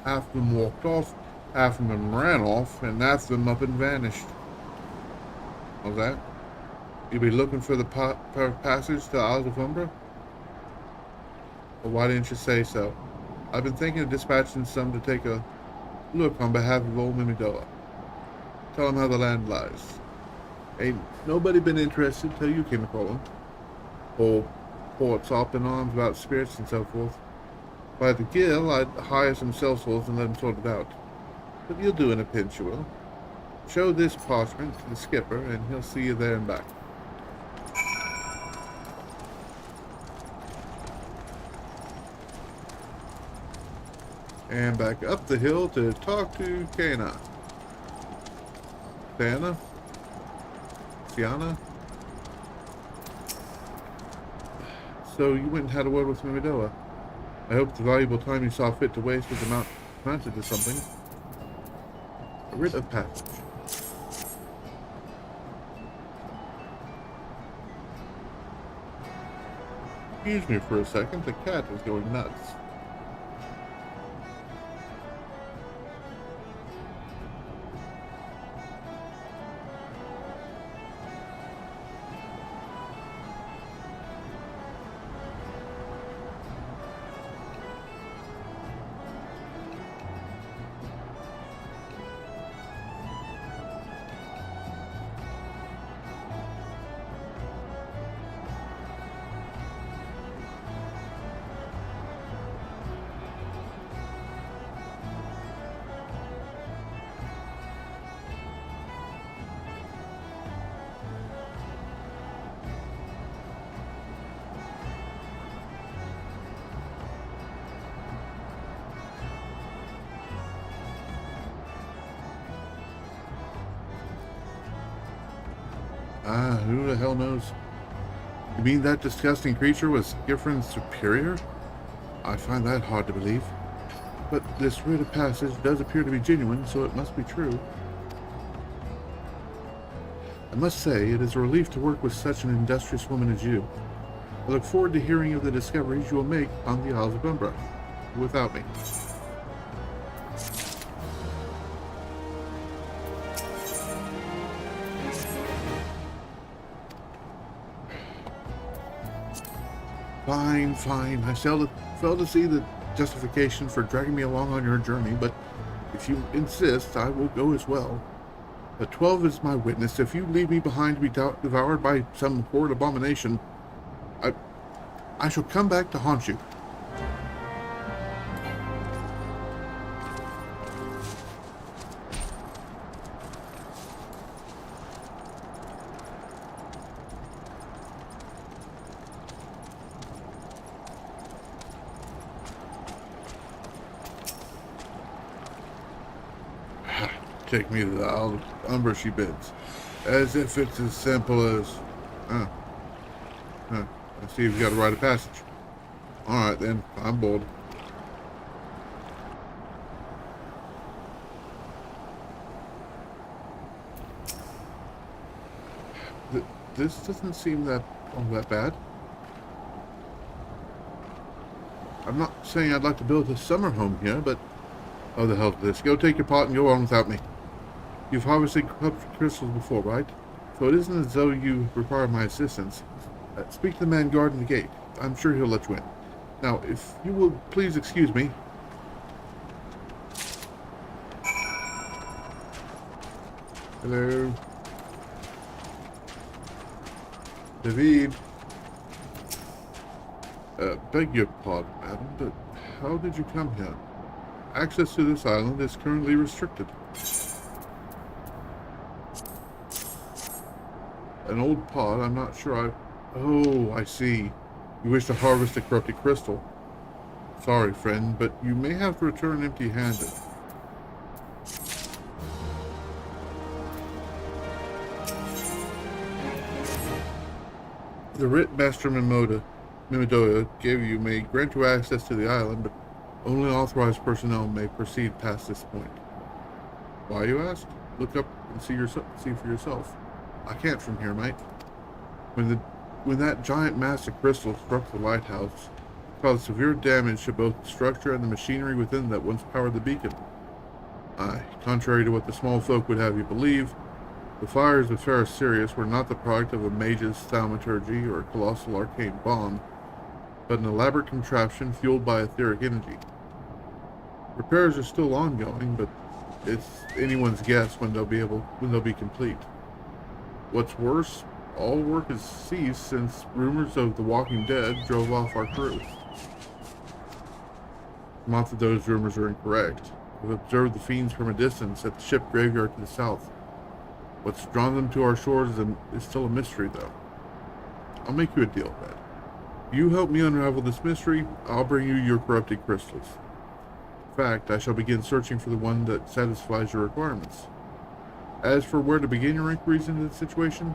Half of them walked off, half of them ran off, and half of them up and vanished. What's that? You be looking for the passage to the Isles of Umbra? Well, why didn't you say so? I've been thinking of dispatching some to take a look on behalf of old Mimidoa. Tell him how the land lies. Ain't nobody been interested till you came to call him. Old poets up in arms about spirits and so forth. By the gill, I'd hire some sellswords and let them sort it out. But you'll do in a pinch, you will. Show this parchment to the skipper, and he'll see you there and back. And back up the hill to talk to Kana. Sienna? So you went and had a word with Mimidoa. I hope the valuable time you saw fit to waste was amounted to something. A writ of passage. Excuse me for a second, the cat is going nuts. Ah, who the hell knows? You mean that disgusting creature was Gifrin's superior? I find that hard to believe. But this rite of passage does appear to be genuine, so it must be true. I must say, it is a relief to work with such an industrious woman as you. I look forward to hearing of the discoveries you will make on the Isles of Umbra, without me. Fine, fine. I fail to see the justification for dragging me along on your journey, but if you insist, I will go as well. The 12 is my witness. If you leave me behind to be devoured by some horrid abomination, I shall come back to haunt you. Take me to the Isle of Umbra, she bids. As if it's as simple as... I see you've got a rite of passage. Alright then, I'm bold. This doesn't seem all that bad. I'm not saying I'd like to build a summer home here, but... Oh, the hell with this. Go take your pot and go on without me. You've harvested crystals before, right? So it isn't as though you require my assistance. Speak to the man guarding the gate. I'm sure he'll let you in. Now, if you will please excuse me. Hello. David. Beg your pardon, madam, but how did you come here? Access to this island is currently restricted. An old pot, I'm not sure Oh, I see. You wish to harvest a corrupted crystal. Sorry, friend, but you may have to return empty-handed. The writ Master Mimodoya gave you may grant you access to the island, but only authorized personnel may proceed past this point. Why, you ask? Look up and see for yourself. I can't from here, mate. When that giant mass of crystal struck the lighthouse, it caused severe damage to both the structure and the machinery within that once powered the beacon. Aye, contrary to what the small folk would have you believe, the fires of Ferris Sirius were not the product of a mage's thaumaturgy or a colossal arcane bomb, but an elaborate contraption fueled by etheric energy. Repairs are still ongoing, but it's anyone's guess when they'll be complete. What's worse, all work has ceased since rumors of the Walking Dead drove off our crew. Not that those rumors are incorrect. We've observed the fiends from a distance at the ship graveyard to the south. What's drawn them to our shores is still a mystery, though. I'll make you a deal, Red. You help me unravel this mystery, I'll bring you your corrupted crystals. In fact, I shall begin searching for the one that satisfies your requirements. As for where to begin your inquiries into the situation,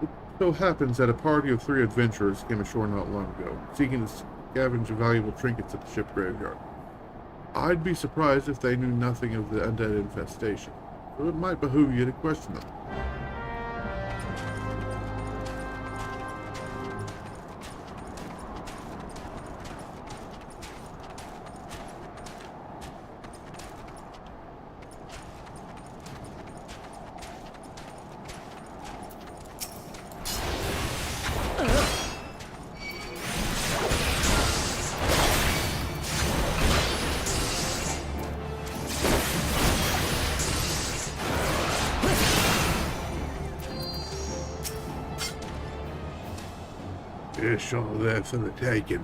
it so happens that a party of 3 adventurers came ashore not long ago, seeking to scavenge valuable trinkets at the ship graveyard. I'd be surprised if they knew nothing of the undead infestation, so it might behoove you to question them. Fish all there for the taking.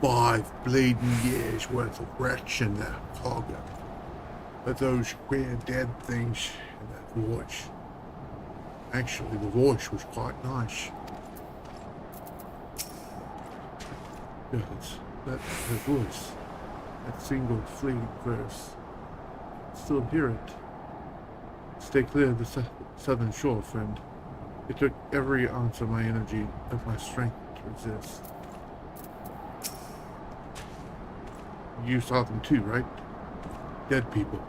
5 bleeding years worth of wrecks in their cargo. But those queer dead things and that voice. Actually, the voice was quite nice. Yes, that voice. That single fleeting verse. Still hear it. Stay clear of the southern shore, friend. It took every ounce of my energy, of my strength to resist. You saw them too, right? Dead people.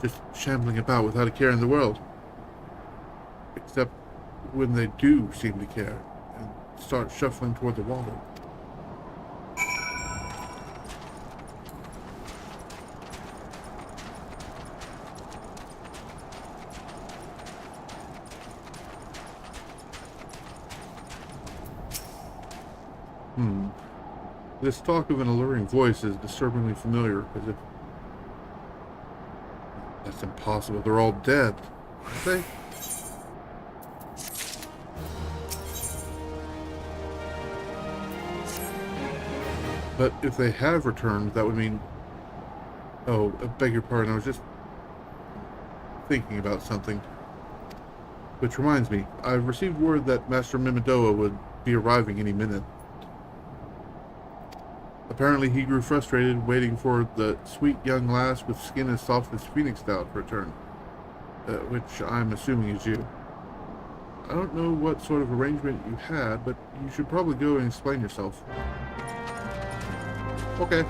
Just shambling about without a care in the world. Except when they do seem to care and start shuffling toward the water. This talk of an alluring voice is disturbingly familiar, as if... That's impossible. They're all dead, aren't they? But if they have returned, that would mean... Oh, I beg your pardon, I was just thinking about something. Which reminds me, I've received word that Master Mimidoa would be arriving any minute. Apparently he grew frustrated waiting for the sweet young lass with skin as soft as phoenix down to return. Which I'm assuming is you. I don't know what sort of arrangement you had, but you should probably go and explain yourself. Okay.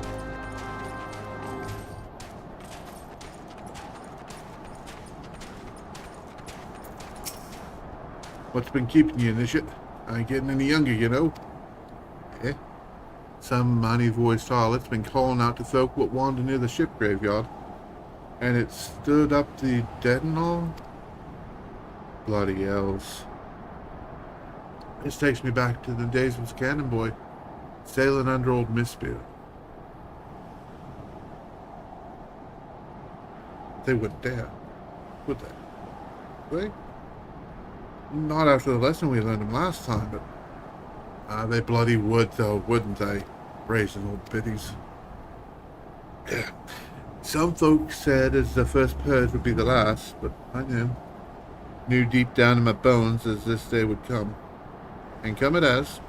What's been keeping you, Initiate? I ain't getting any younger, you know. Eh? Some money-voiced harlot's been calling out to folk what wander near the ship graveyard. And it stood up the dead and all? Bloody elves. This takes me back to the days of Cannon Boy, sailing under old Mistbeard. They wouldn't dare, would they? Would they? Not after the lesson we learned them last time, but... they bloody would, though, wouldn't they? Brazen old biddies. Yeah. Some folks said as the first purge would be the last, but I knew deep down in my bones as this day would come. And come it has.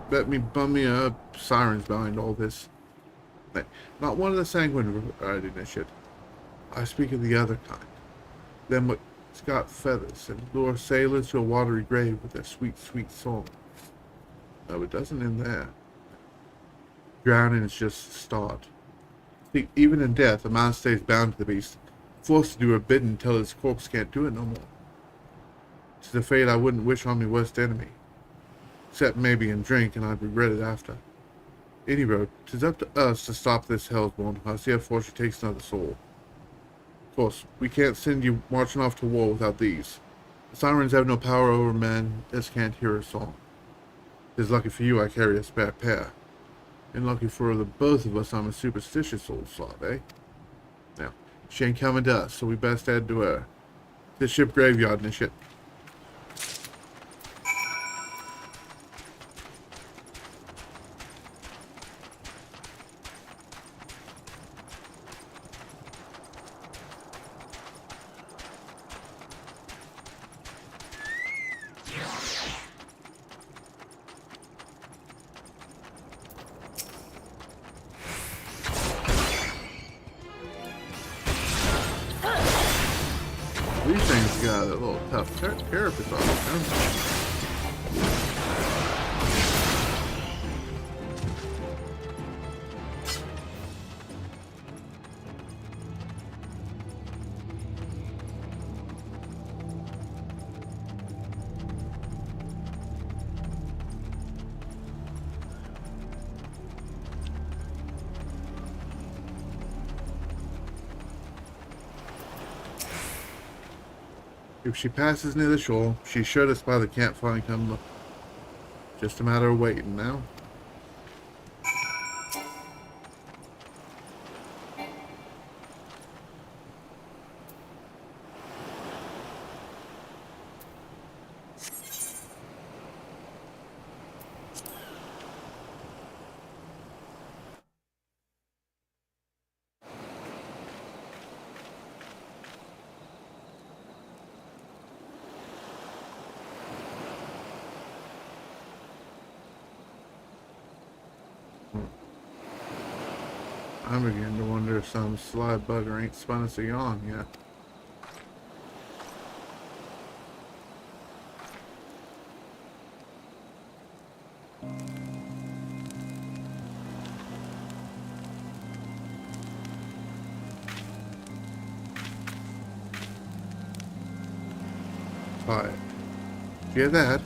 Bet me bum me up sirens behind all this. Not one of the sanguine variety initiate. I speak of the other kind. Them what's got feathers and lure sailors to a watery grave with their sweet, sweet song. No, it doesn't end there. Drowning is just the start. See, even in death, a man stays bound to the beast, forced to do her bidding until his corpse can't do it no more. It's a fate I wouldn't wish on me worst enemy. Except maybe in drink, and I'd regret it after. Any road, 'tis up to us to stop this hellsborn, however before she takes another soul. Of course, we can't send you marching off to war without these. The sirens have no power over men, as can't hear a song. 'Tis lucky for you I carry a spare pair. And lucky for the both of us I'm a superstitious old sod, eh? Now, she ain't coming to us, so we best head to her. This ship graveyard and shit. These things got a little tough carapace on them. If she passes near the shore, she's sure to spot the campfire and come look. Just a matter of waiting now. I'm beginning to wonder if some sly bugger ain't spun us a yarn yet. Quiet. Did you hear that?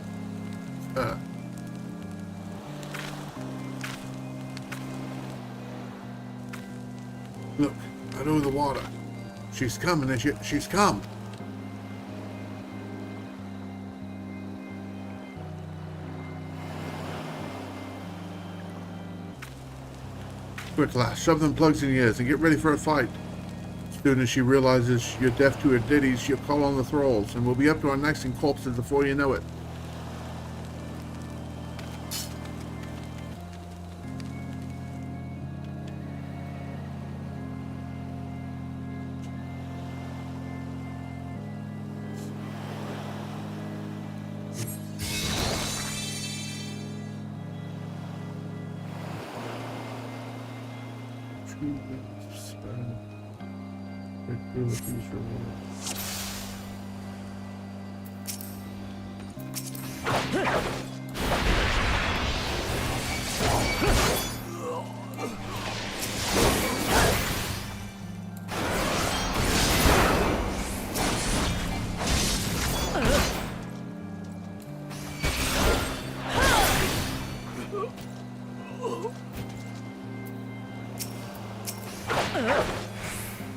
Look, out over the water. She's coming, and she's come. Quick, lass, shove them plugs in your ears and get ready for a fight. As soon as she realizes you're deaf to her ditties, she'll call on the thralls, and we'll be up to our necks in corpses before you know it.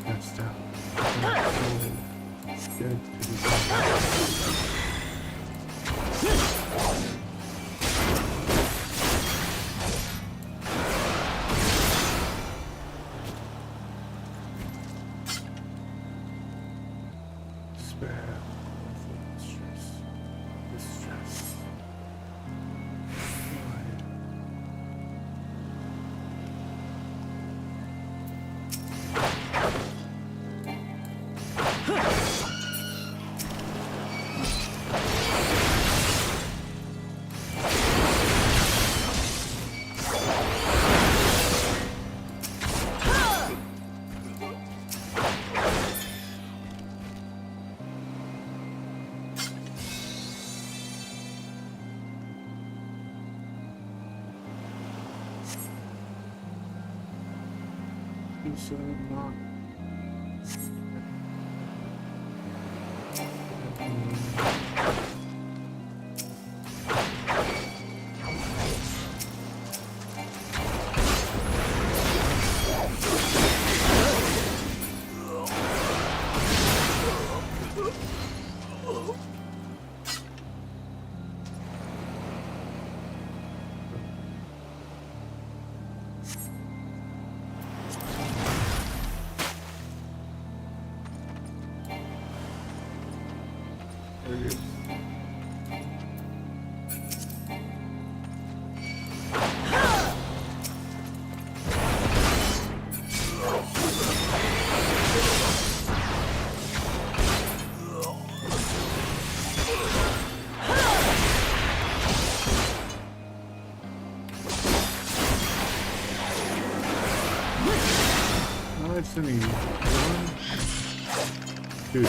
That's down. Not. Nice and easy. 1, 2.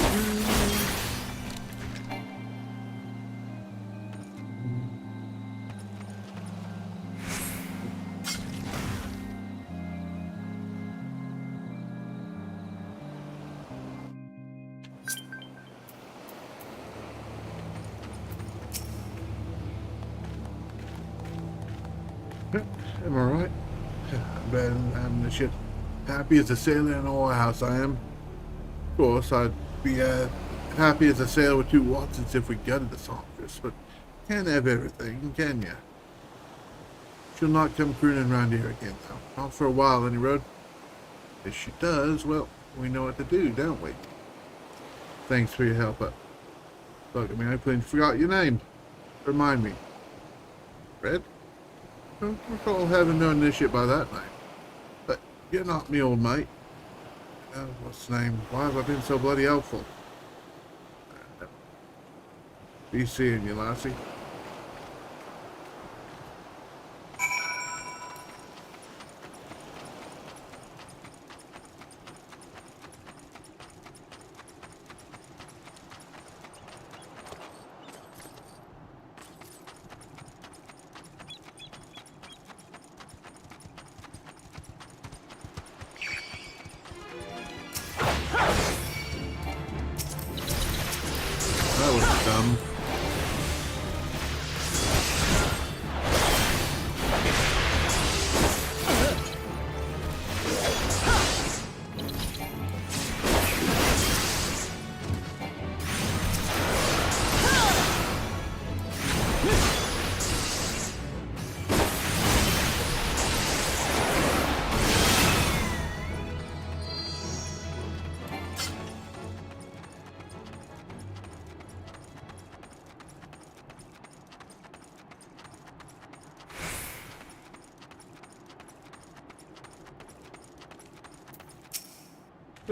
Am I right? I'm the shit. Happy as a sailor in a whorehouse, I am. Of course, I'd be happy as a sailor with 2 Watsons if we gutted the songstress, but can't have everything, can ya? She'll not come crooning round here again, though. Not for a while, any road. If she does, well, we know what to do, don't we? Thanks for your help, but look, I mean, I plain forgot your name. Remind me. Red? I don't recall having known this shit by that name. But you're not me old mate. What's the name? Why have I been so bloody helpful? Be seeing you, lassie.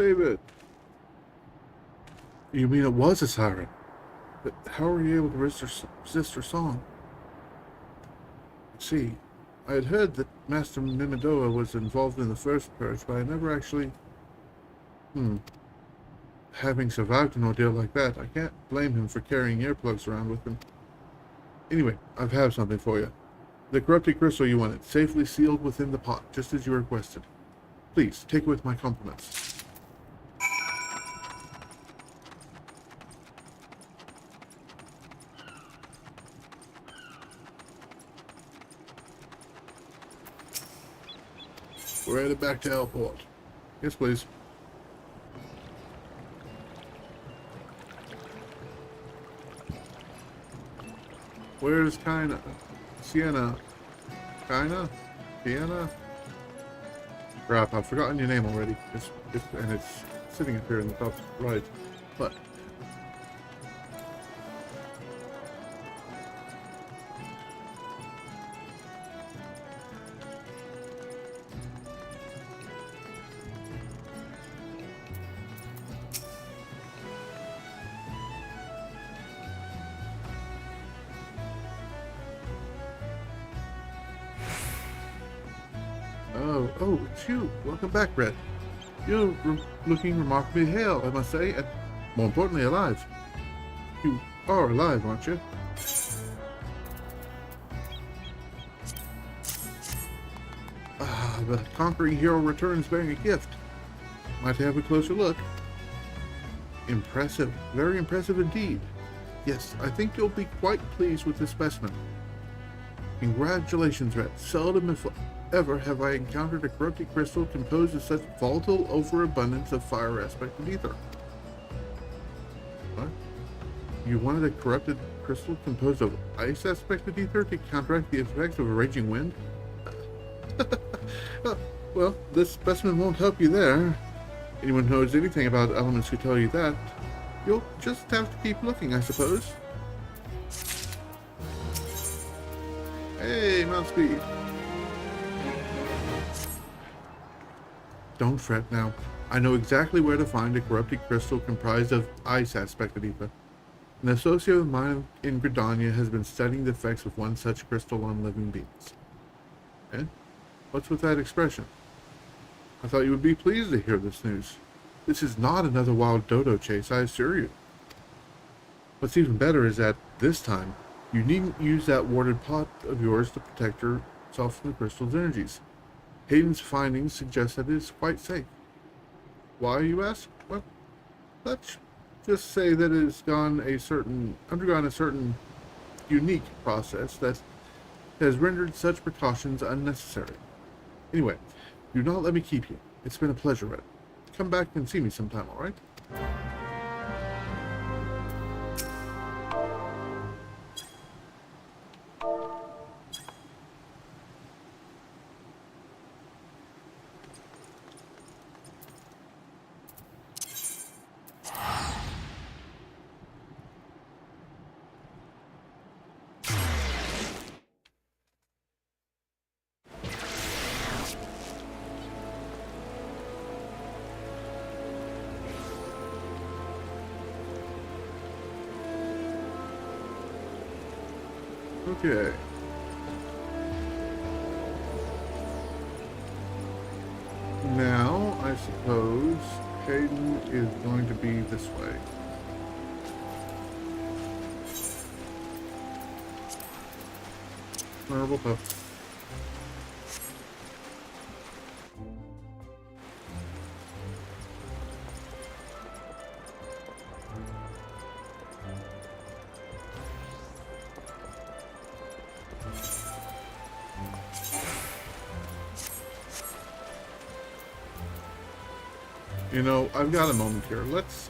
David. You mean it was a siren? But how were you able to resist her song? See, I had heard that Master Mimidoa was involved in the first purge, but I never actually... Having survived an ordeal like that, I can't blame him for carrying earplugs around with him. Anyway, I have something for you. The corrupted crystal you wanted, safely sealed within the pot, just as you requested. Please, take it with my compliments. We're headed back to Elport. Yes, please. Where's Sienna? Sienna? Crap, I've forgotten your name already. And it's sitting up here in the top right. But... Oh, it's you. Welcome back, Red. You're looking remarkably hale, I must say, and more importantly, alive. You are alive, aren't you? Ah, the conquering hero returns bearing a gift. Might have a closer look. Impressive. Very impressive indeed. Yes, I think you'll be quite pleased with this specimen. Congratulations, Red. Seldom, if ever, have I encountered a corrupted crystal composed of such volatile overabundance of fire aspect of ether. What? You wanted a corrupted crystal composed of ice aspect of ether to counteract the effects of a raging wind? Well, this specimen won't help you there. Anyone who knows anything about elements could tell you that. You'll just have to keep looking, I suppose. Hey, Mount Speed. Don't fret now. I know exactly where to find a corrupted crystal comprised of ice aspect of ether. An associate of mine in Gridania has been studying the effects of one such crystal on living beings. Eh? What's with that expression? I thought you would be pleased to hear this news. This is not another wild dodo chase, I assure you. What's even better is that, this time, you needn't use that warded pot of yours to protect yourself from the crystal's energies. Hayden's findings suggest that it is quite safe. Why, you ask? Well, let's just say that it has undergone a certain unique process that has rendered such precautions unnecessary. Anyway, do not let me keep you. It's been a pleasure, Red. Come back and see me sometime, alright? Okay. Now, I suppose Hayden is going to be this way. Honorable Puff. You know, I've got a moment here. Let's,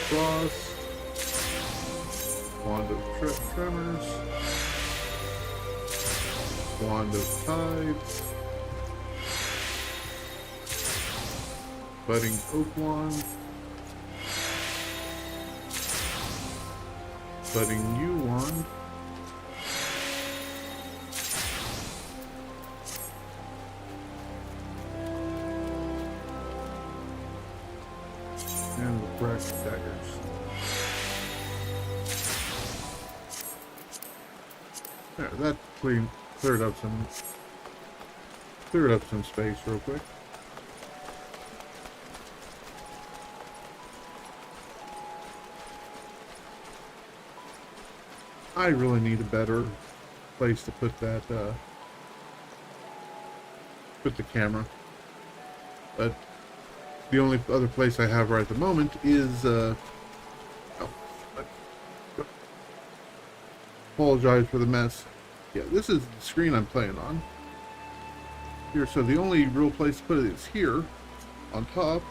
Frost, Wand of Tremors, Wand of Tides, Budding Oak Wand, Budding Yew Wand, and the Brass Daggers. There, that cleared up some space real quick. I really need a better place to put that, put the camera. But the only other place I have right at the moment is, apologize for the mess. Yeah, this is the screen I'm playing on. Here, so the only real place to put it is here, on top,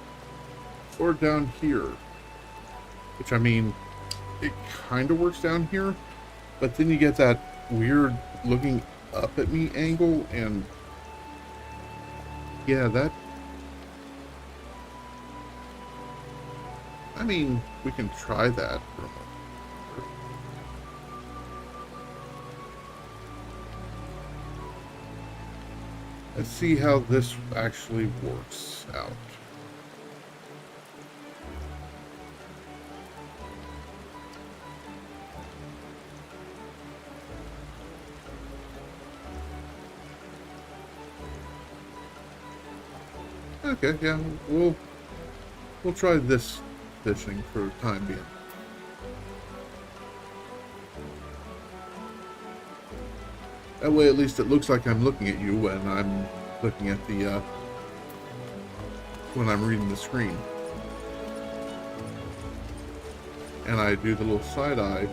or down here. Which, I mean, it kind of works down here, but then you get that weird looking up at me angle, and yeah, that, I mean, we can try that for a moment. Let's see how this actually works out. Okay, yeah, we'll try this positioning for the time being. That way, at least it looks like I'm looking at you when I'm looking at the, when I'm reading the screen. And I do the little side eye.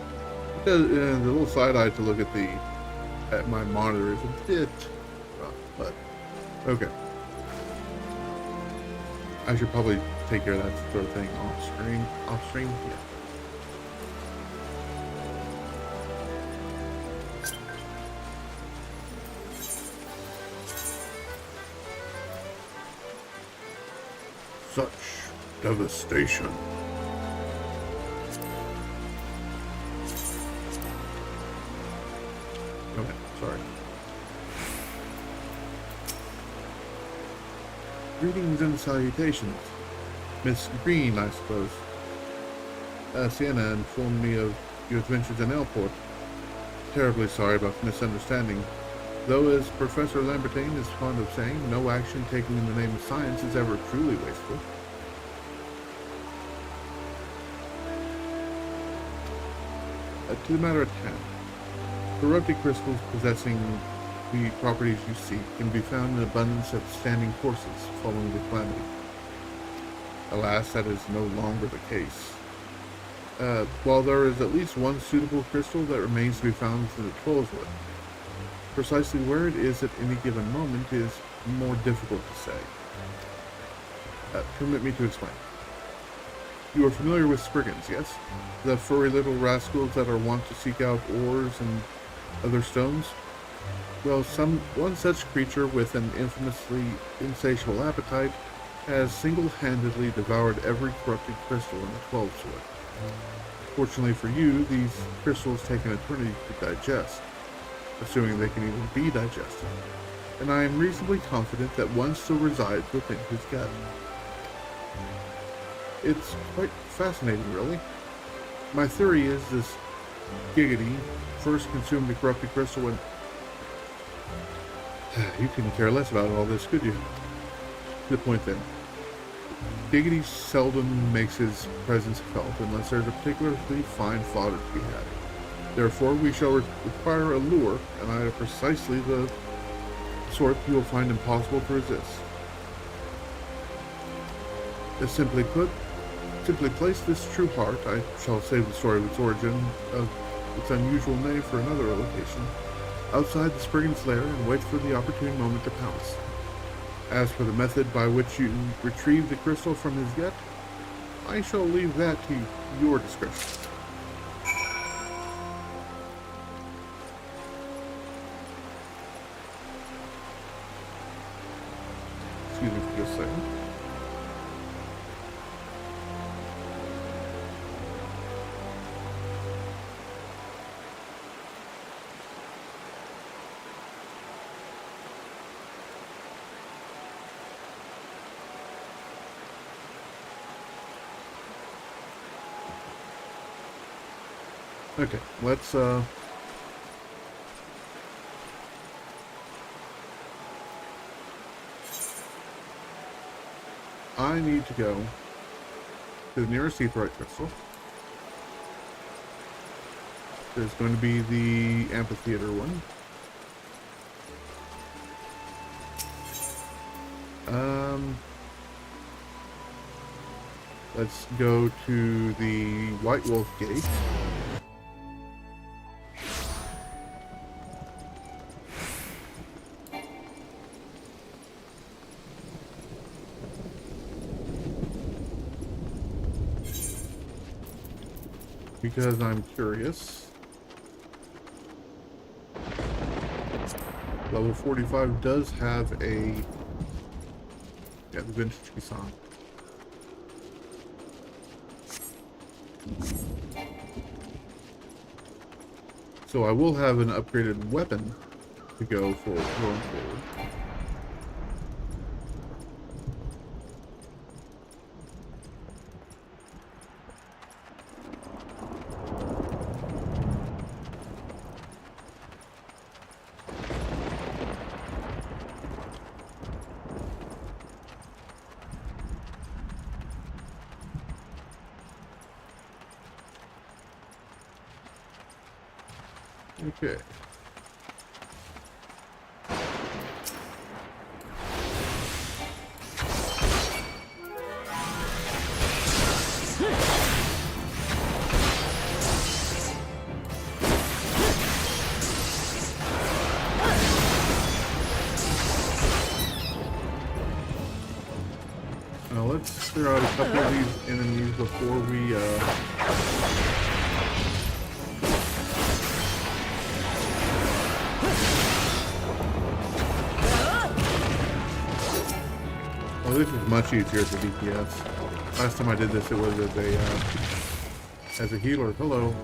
The little side eye to look at my monitor is a bit rough, but okay. I should probably take care of that sort of thing off screen, yeah. Such devastation. Okay, sorry. Greetings and salutations. Miss Green, I suppose. Sienna informed me of your adventures in Elport. Terribly sorry about the misunderstanding. Though, as Professor Lambertain is fond of saying, no action taken in the name of science is ever truly wasteful. To the matter at hand. Corrupted crystals possessing the properties you seek can be found in abundance at standing courses following the calamity. Alas, that is no longer the case. While there is at least one suitable crystal that remains to be found in the Trollswood, precisely where it is at any given moment is more difficult to say. Permit me to explain. You are familiar with Spriggans, yes? The furry little rascals that are wont to seek out ores and other stones? Well, one such creature with an infamously insatiable appetite has single-handedly devoured every corrupted crystal in the 12 Sword. Fortunately for you, these crystals take an eternity to digest, assuming they can even be digested, and I am reasonably confident that one still resides within his gut. It's quite fascinating, really. My theory is this Giggity first consumed the corrupted crystal and... You couldn't care less about all this, could you? To the point then. Giggity seldom makes his presence felt unless there's a particularly fine fodder to be had. Therefore, we shall require a lure, and I have precisely the sort you will find impossible to resist. Simply place this true heart, I shall save the story of its origin, of its unusual name for another location, outside the Spriggan's lair and wait for the opportune moment to pounce. As for the method by which you retrieve the crystal from his gut, I shall leave that to your discretion. Excuse me for just a second. Okay, let's I need to go to the nearest Ep30 crystal. There's going to be the amphitheater one. Let's go to the White Wolf Gate. Because I'm curious. Level 45 does have a... Yeah, the vintage Kisan. So I will have an upgraded weapon to go for going forward. Okay. Now let's clear out a couple of these enemies before we Oh, this is much easier as a DPS. Last time I did this, it was as a healer. Hello.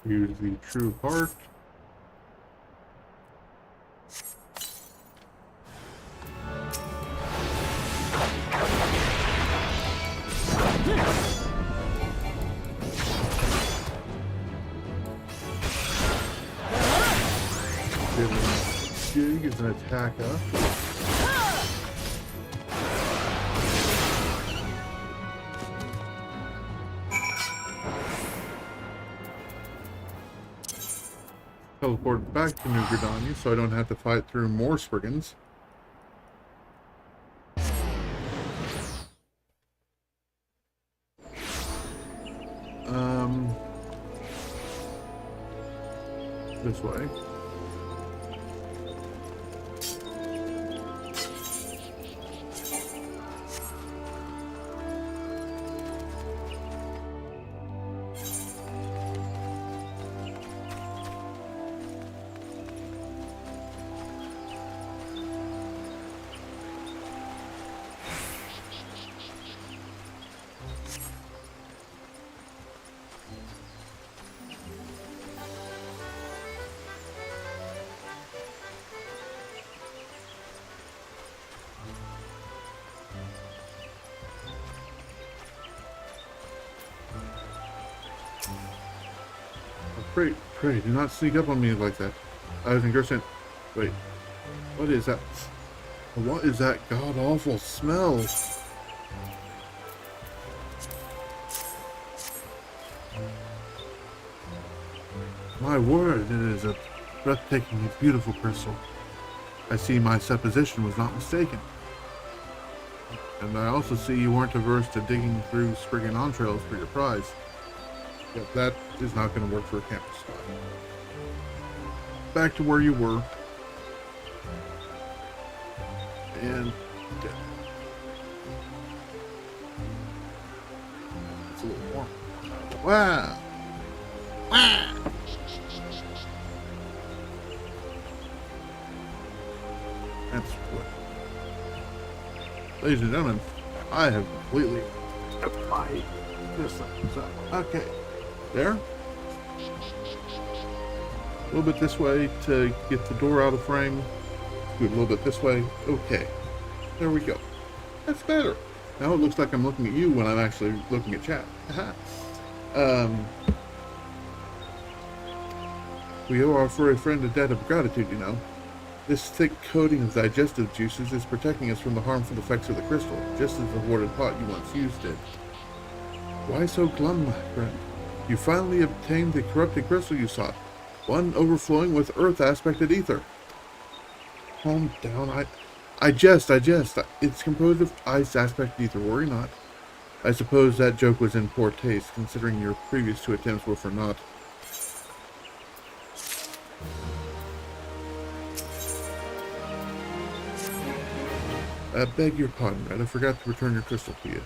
Use the true heart. Jig is an attacker. Teleport back to New Gridania so I don't have to fight through more Spriggans. This way. Pray, do not sneak up on me like that. I was engrossed. Wait, what is that? What is that god-awful smell? My word, it is a breathtakingly beautiful crystal. I see my supposition was not mistaken. And I also see you weren't averse to digging through Spriggan entrails for your prize. But that is not going to work for a campus spot. Back to where you were. And it's a little warm. Wow! Wow! That's what. Ladies and gentlemen, I have completely applied this thing. So, okay. There. A little bit this way to get the door out of frame. Do it a little bit this way. Okay. There we go. That's better. Now it looks like I'm looking at you when I'm actually looking at chat. We owe our furry friend a debt of gratitude, you know. This thick coating of digestive juices is protecting us from the harmful effects of the crystal, just as the hoarded pot you once used did. Why so glum, my friend? You finally obtained the corrupted crystal you sought, one overflowing with earth-aspected ether. Calm down, I jest. It's composed of ice-aspected ether, worry not. I suppose that joke was in poor taste, considering your previous two attempts were for naught. I beg your pardon, Red. I forgot to return your crystal to you.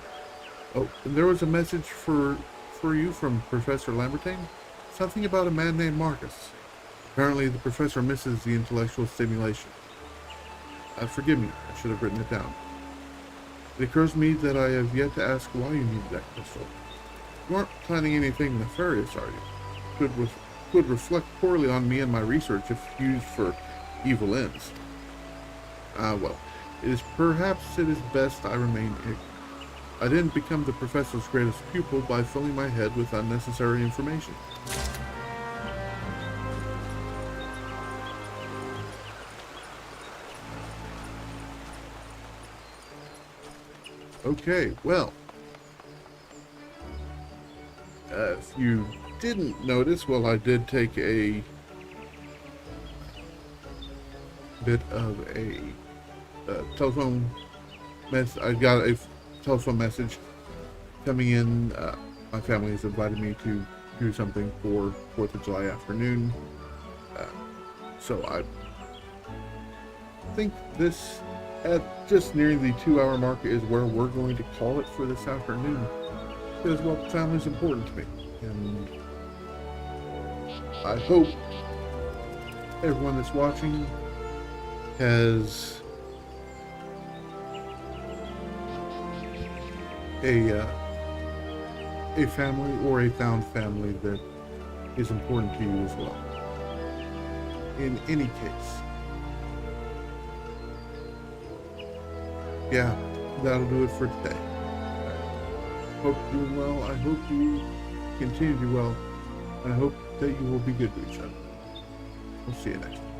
Oh, and there was a message for you from Professor Lambertine? Something about a man named Marcus. Apparently the professor misses the intellectual stimulation. Forgive me, I should have written it down. It occurs to me that I have yet to ask why you needed that crystal. You aren't planning anything nefarious, are you? Could reflect poorly on me and my research if used for evil ends. Well, perhaps it is best I remain ignorant. I didn't become the professor's greatest pupil by filling my head with unnecessary information. Okay, well, if you didn't notice, well, I did take a bit of a telephone mess. I got a telephone message coming in. My family has invited me to do something for 4th of July afternoon. So I think this, at just nearing the 2-hour mark, is where we're going to call it for this afternoon. Because, well, family is important to me. And I hope everyone that's watching has a family or a found family that is important to you as well. In any case, yeah, that'll do it for today. I hope you're doing well. I hope you continue to do well. And I hope that you will be good to each other. We'll see you next time.